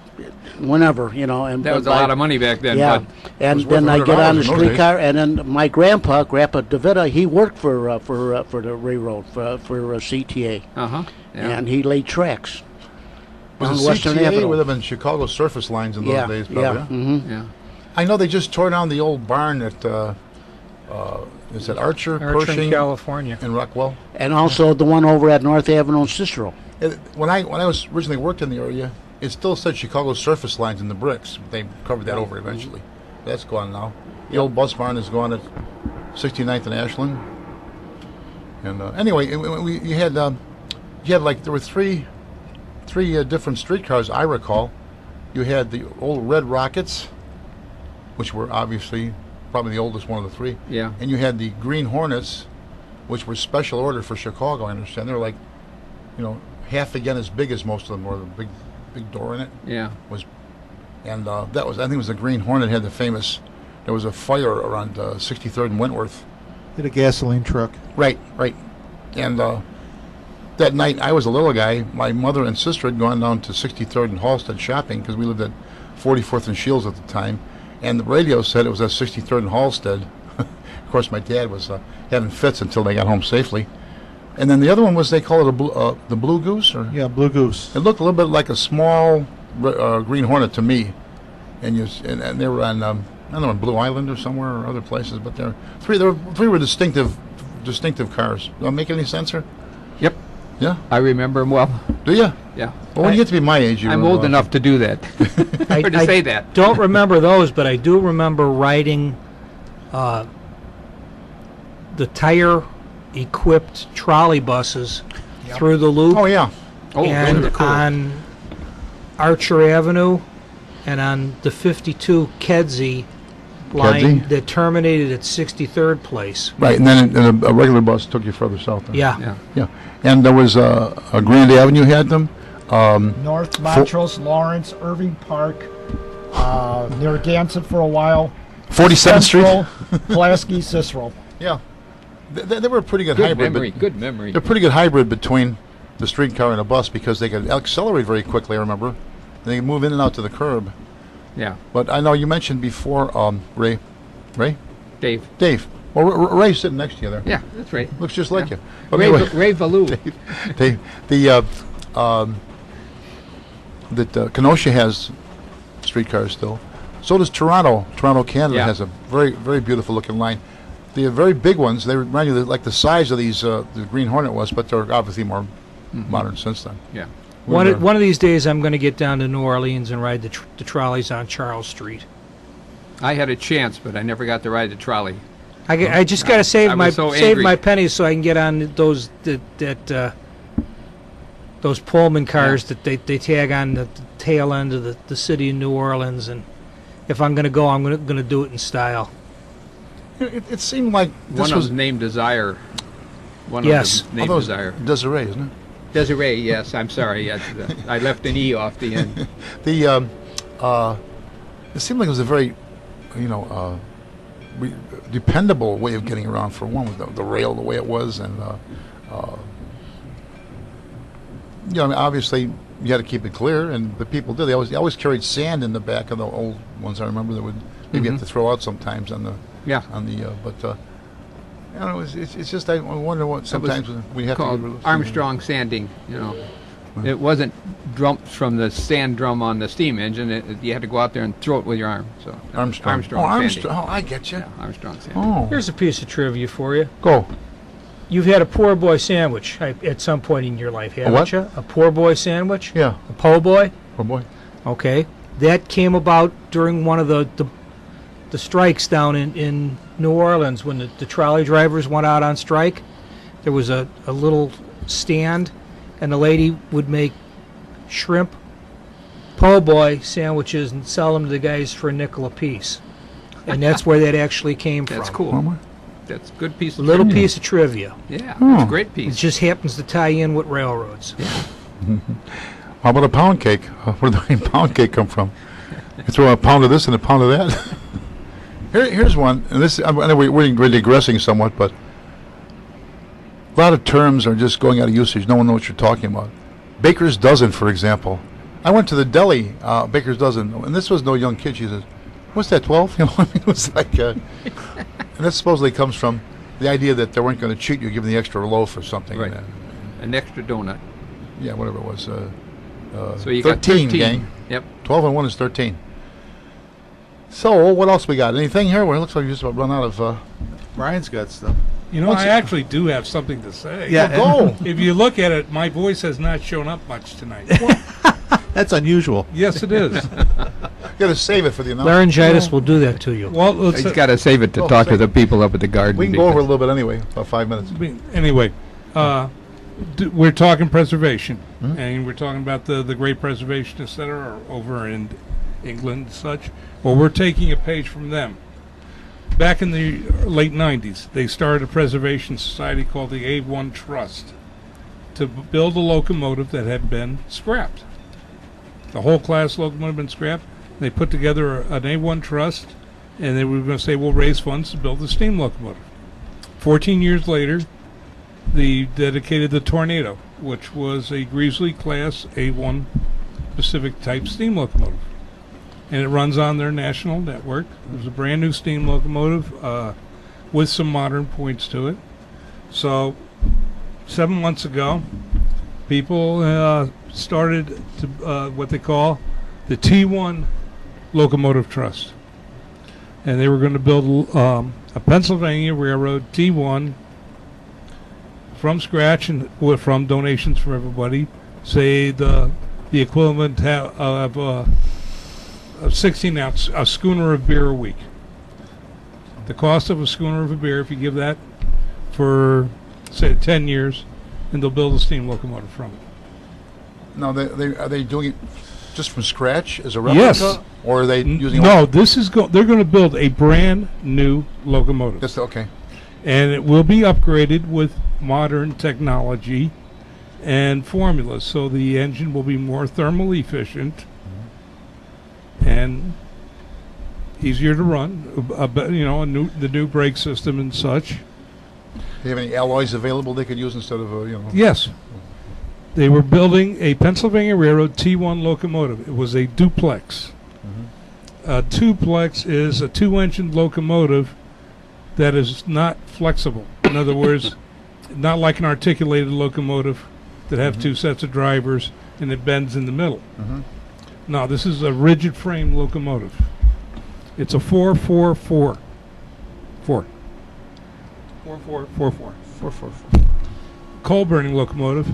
whenever, and That was a buy- lot of money back then. Yeah, Bud. and was worth then I get on the $100 in those days. streetcar, and then my grandpa DeVita, he worked for the railroad for CTA, Uh-huh. Yeah. and he laid tracks was on it Western CTA? Avenue. Would have been Chicago surface lines in those Yeah, days, probably. yeah. huh? Mm-hmm. Yeah. I know they just tore down the old barn at is it Archer, Archer in Pershing, California. and Rockwell. And also the one over at North Avenue and Cicero. When I was originally worked in the area, it still said Chicago surface lines in the bricks. They covered that over eventually. That's gone now. The old bus barn is gone at 69th and Ashland. And anyway, you had like there were three different streetcars I recall. You had the old Red Rockets, which were obviously probably the oldest one of the three. Yeah. And you had the Green Hornets, which were special order for Chicago. I understand they're like, half again as big as most of them were. The big door in it Yeah. was, and that was I think it was the Green Hornet had the famous. There was a fire around 63rd and Wentworth. Hit a gasoline truck. Right. And that night, I was a little guy. My mother and sister had gone down to 63rd and Halsted shopping because we lived at 44th and Shields at the time. And the radio said it was at 63rd and Halsted. Of course, my dad was having fits until they got home safely. And then the other one was, they call it the Blue Goose? Or? Yeah, Blue Goose. It looked a little bit like a small Green Hornet to me. And they were on, I don't know, on Blue Island or somewhere or other places. But there were distinctive cars. Do I make any sense here? Yep. Yeah? I remember them well. Do you? Yeah. Well, when you get to be my age, I'm old enough to do that. Or to say that. Don't remember those, but I do remember riding the tire-equipped trolley buses through the loop. Oh, yeah. Oh, and those are cool. on Archer Avenue and on the 52 Kedzie line Kedzie? that terminated at 63rd place. Right, and then a regular bus took you further south. Then. Yeah. Yeah. And there was a Grand Avenue had them. North Montrose, Lawrence, Irving Park, Narragansett for a while. 47th Street. Central, Pulaski, Cicero. Yeah. They were a pretty good, Good hybrid. memory. Good memory. They're a pretty good hybrid between the streetcar and a bus because they could accelerate very quickly, I remember. They could move in and out to the curb. Yeah. But I know you mentioned before, Ray? Dave. Dave. Well, Ray's sitting next to you there. Yeah, that's right. Looks just like Yeah. you. But Ray, anyway, Ray Valou. Kenosha has streetcars still. So does Toronto. Toronto, Canada Yeah. has a very, very beautiful looking line. The very big ones, they remind you like the size of these, the Green Hornet was, but they're obviously more modern since then. Yeah. One of these days, I'm going to get down to New Orleans and ride the trolleys on Charles Street. I had a chance, but I never got to ride the trolley. I just got to I save was so save angry. my pennies so I can get on those Pullman cars that they tag on the tail end of the city of New Orleans. And if I'm going to go, I'm going to do it in style. It seemed like this One was of them named Desire. One Yes. of them named those Desire. Desiree, isn't it? Desiree, yes. I'm sorry. I left an E off the end. It seemed like it was a very, dependable way of getting around. For one, with the rail the way it was, and obviously you had to keep it clear, and the people did. They always carried sand in the back of the old ones. I remember they would maybe have to throw out sometimes on the Yeah. it's just I wonder what sometimes we have to Called get rid of- Armstrong sanding. It wasn't dumps from the sand drum on the steam engine. You had to go out there and throw it with your arm. So Armstrong. Armstrong Oh, sanding. Armstrong. Oh, I get you. Yeah, Armstrong sanding. Oh, Here's a piece of trivia for you. go. You've had a poor boy sandwich at some point in your life, haven't what? you? A poor boy sandwich? Yeah. A po' boy? Oh boy. Okay. That came about during one of the strikes down in New Orleans when the trolley drivers went out on strike. There was a little stand, and the lady would make shrimp po' boy sandwiches and sell them to the guys for a nickel a piece. And that's where that actually came from. That's cool. That's a good piece A of little trivia. piece of trivia. Yeah, Oh. it's a great It piece. just happens to tie in with railroads. How about a pound cake? Where did the pound cake come from? You throw a pound of this and a pound of that. Here's one, and this I know we're digressing somewhat, but a lot of terms are just going out of usage. No one knows what you're talking about. Baker's dozen, for example. I went to the deli, Baker's dozen, and this was no young kid. She says, "What's that, 12?" You know, I mean, it was like, and that supposedly comes from the idea that they weren't going to cheat you, give them the extra loaf or something. Right. An extra donut. Yeah, whatever it was. So you got 13, gang. Yep. 12 and 1 is 13. So, what else we got? Anything here? Well, it looks like we just about run out of... Brian's got stuff. You know, I actually do have something to say. Yeah, Go! If you look at it, my voice has not shown up much tonight. That's unusual. Yes, it is. Got to save it for the announcement. Laryngitis will do that to you. Well, let's, He's got to save it to Oh, talk to save the it. people up at the garden. We can go over a because- little bit anyway, about 5 minutes. anyway, we're talking preservation, and we're talking about the Great Preservationist Center over in England and such. Well, we're taking a page from them. Back in the late 90s, they started a preservation society called the A1 Trust to build a locomotive that had been scrapped. The whole class locomotive had been scrapped. They put together an A1 Trust, and they were going to say, we'll raise funds to build the steam locomotive. 14 years later, they dedicated the Tornado, which was a Greasley class A1 Pacific type steam locomotive. And it runs on their national network. It was a brand new steam locomotive with some modern points to it. So 7 months ago, people started to what they call the T1 Locomotive Trust. And they were going to build a Pennsylvania Railroad T1 from scratch and from donations from everybody. Say the equivalent of 16 ounce, a schooner of beer a week. The cost of a schooner of a beer, if you give that for, say, 10 years, and they'll build a steam locomotive from it. Now, are they doing it just from scratch as a replica? Yes. Or are they using... No, this is they're going to build a brand new locomotive. Just, okay. And it will be upgraded with modern technology and formulas, so the engine will be more thermally efficient and easier to run. The new brake system and such. Do you have any alloys available they could use instead of Yes. They were building a Pennsylvania Railroad T1 locomotive. It was a duplex. A duplex is a two-engine locomotive that is not flexible. In other words, not like an articulated locomotive that have two sets of drivers and it bends in the middle. No, this is a rigid frame locomotive. It's a 4-4-4. 4-4-4-4. Coal burning locomotive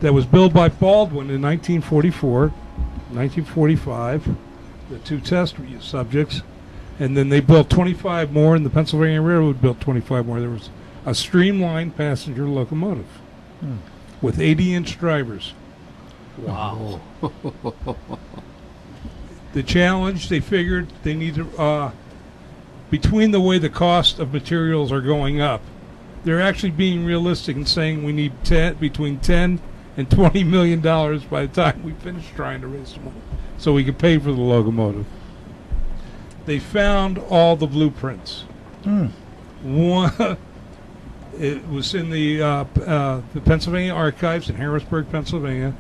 that was built by Baldwin in 1944, 1945, the two test subjects, and then they built 25 more, and the Pennsylvania Railroad built 25 more. There was a streamlined passenger locomotive with 80-inch drivers. Wow. The challenge, they figured they need to, between the way the cost of materials are going up, they're actually being realistic and saying we need between 10 and $20 million by the time we finish trying to raise the money so we can pay for the locomotive. They found all the blueprints. One, it was in the Pennsylvania Archives in Harrisburg, Pennsylvania.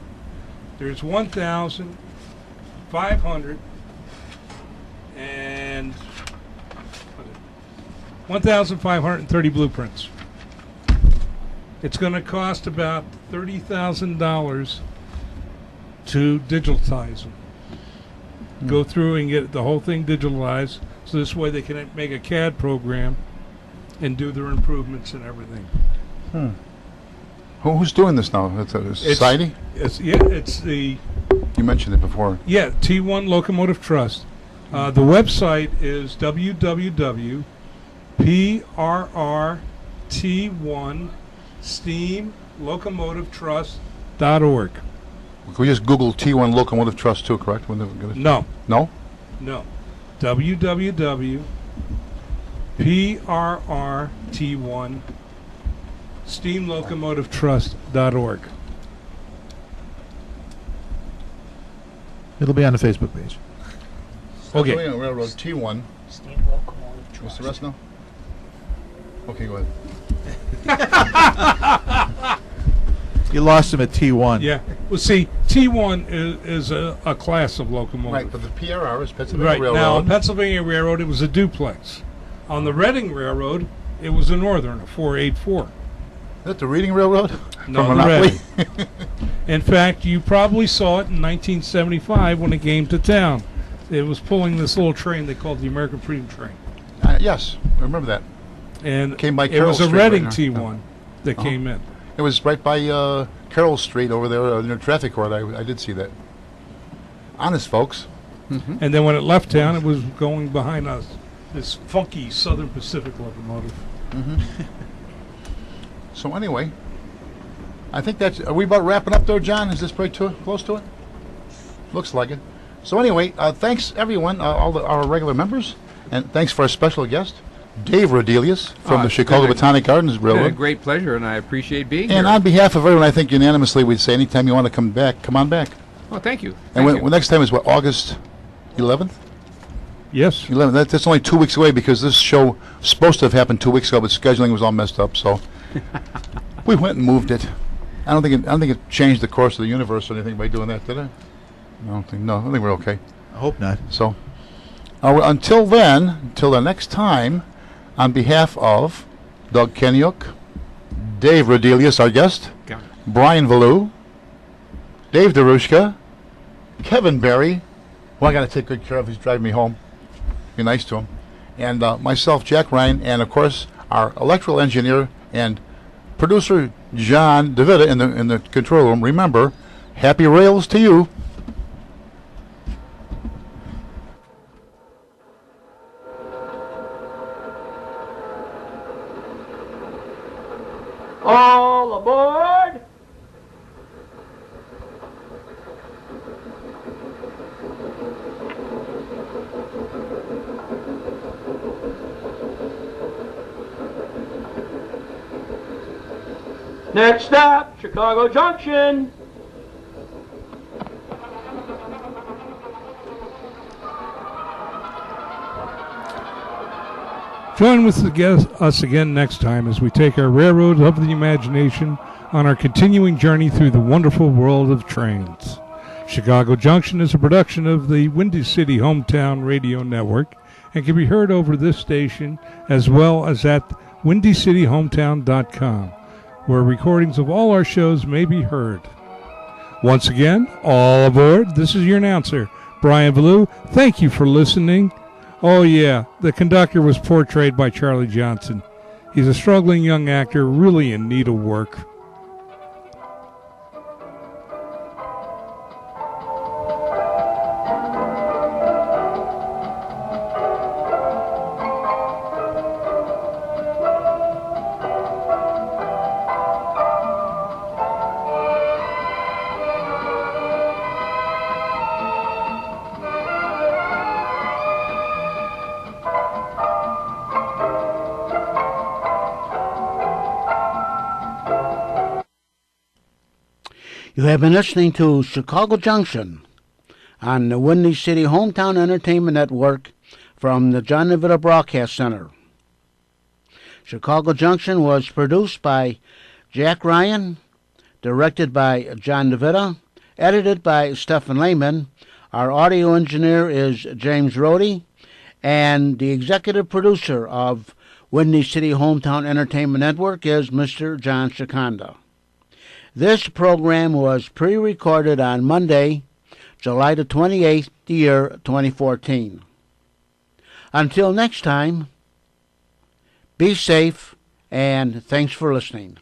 There's 1,530 blueprints. It's going to cost about $30,000 to digitize them. Go through and get the whole thing digitalized, so this way they can make a CAD program and do their improvements and everything. Who's doing this now? It's a society? It's the... You mentioned it before. Yeah, T1 Locomotive Trust. The website is www.prrt1steamlocomotivetrust.org. Can we just Google T1 Locomotive Trust too, correct? No. No? No. www.prrt1 steamlocomotivetrust.org. It'll be on the Facebook page. Okay. Pennsylvania Railroad T1. Steam locomotive trust. What's the rest now? Okay, go ahead. You lost him at T1. Yeah. Well, see, T1 is a class of locomotive. Right, but the PRR is Pennsylvania Right. Railroad. Now, on Pennsylvania Railroad, it was a duplex. On the Reading Railroad, it was a Northern, a 484. Is that the Reading Railroad? No, From the Monopoly? Reading. In fact, you probably saw it in 1975 when it came to town. It was pulling this little train they called the American Freedom Train. Yes, I remember that. And Came by it Carroll was a Street Reading right T1 that came in. It was right by Carroll Street over there near traffic court. I did see that. Honest, folks. And then when it left town, it was going behind us. This funky Southern Pacific locomotive. So anyway, I think that's... Are we about wrapping up there, John? Is this pretty close to it? Looks like it. So anyway, thanks everyone, all our regular members, and thanks for our special guest, Dave Rodelius from the Chicago Botanic Gardens It's been a Railroad. great pleasure, and I appreciate being And here. on behalf of everyone, I think unanimously we'd say anytime you want to come back, come on back. Well, thank you. And Thank you. next time is what, August 11th? Yes. 11th. That's only 2 weeks away because this show was supposed to have happened 2 weeks ago, but scheduling was all messed up, so we went and moved it. I don't think it changed the course of the universe or anything by doing that, did it? I think we're okay. I hope not. So, until the next time, on behalf of Doug Kenyuk, Dave Rodelius, our guest, Yeah. Brian Valou, Dave DeRushka, Kevin Berry, who I got to take good care of. He's driving me home. Be nice to him. And myself, Jack Ryan, and of course, our electrical engineer and producer, John DeVita, in the control room. Remember, happy rails to you. All aboard! Next stop, Chicago Junction. Join with us again next time as we take our railroad of the imagination on our continuing journey through the wonderful world of trains. Chicago Junction is a production of the Windy City Hometown Radio Network and can be heard over this station as well as at windycityhometown.com, where recordings of all our shows may be heard. Once again, all aboard. This is your announcer, Brian Ballou. Thank you for listening. Oh, yeah, the conductor was portrayed by Charlie Johnson. He's a struggling young actor, really in need of work. You have been listening to Chicago Junction on the Windy City Hometown Entertainment Network from the John DeVita Broadcast Center. Chicago Junction was produced by Jack Ryan, directed by John DeVita, edited by Stephen Lehman. Our audio engineer is James Rohde, and the executive producer of Windy City Hometown Entertainment Network is Mr. John Shikanda. This program was pre-recorded on Monday, July the 28th, the year 2014. Until next time, be safe, and thanks for listening.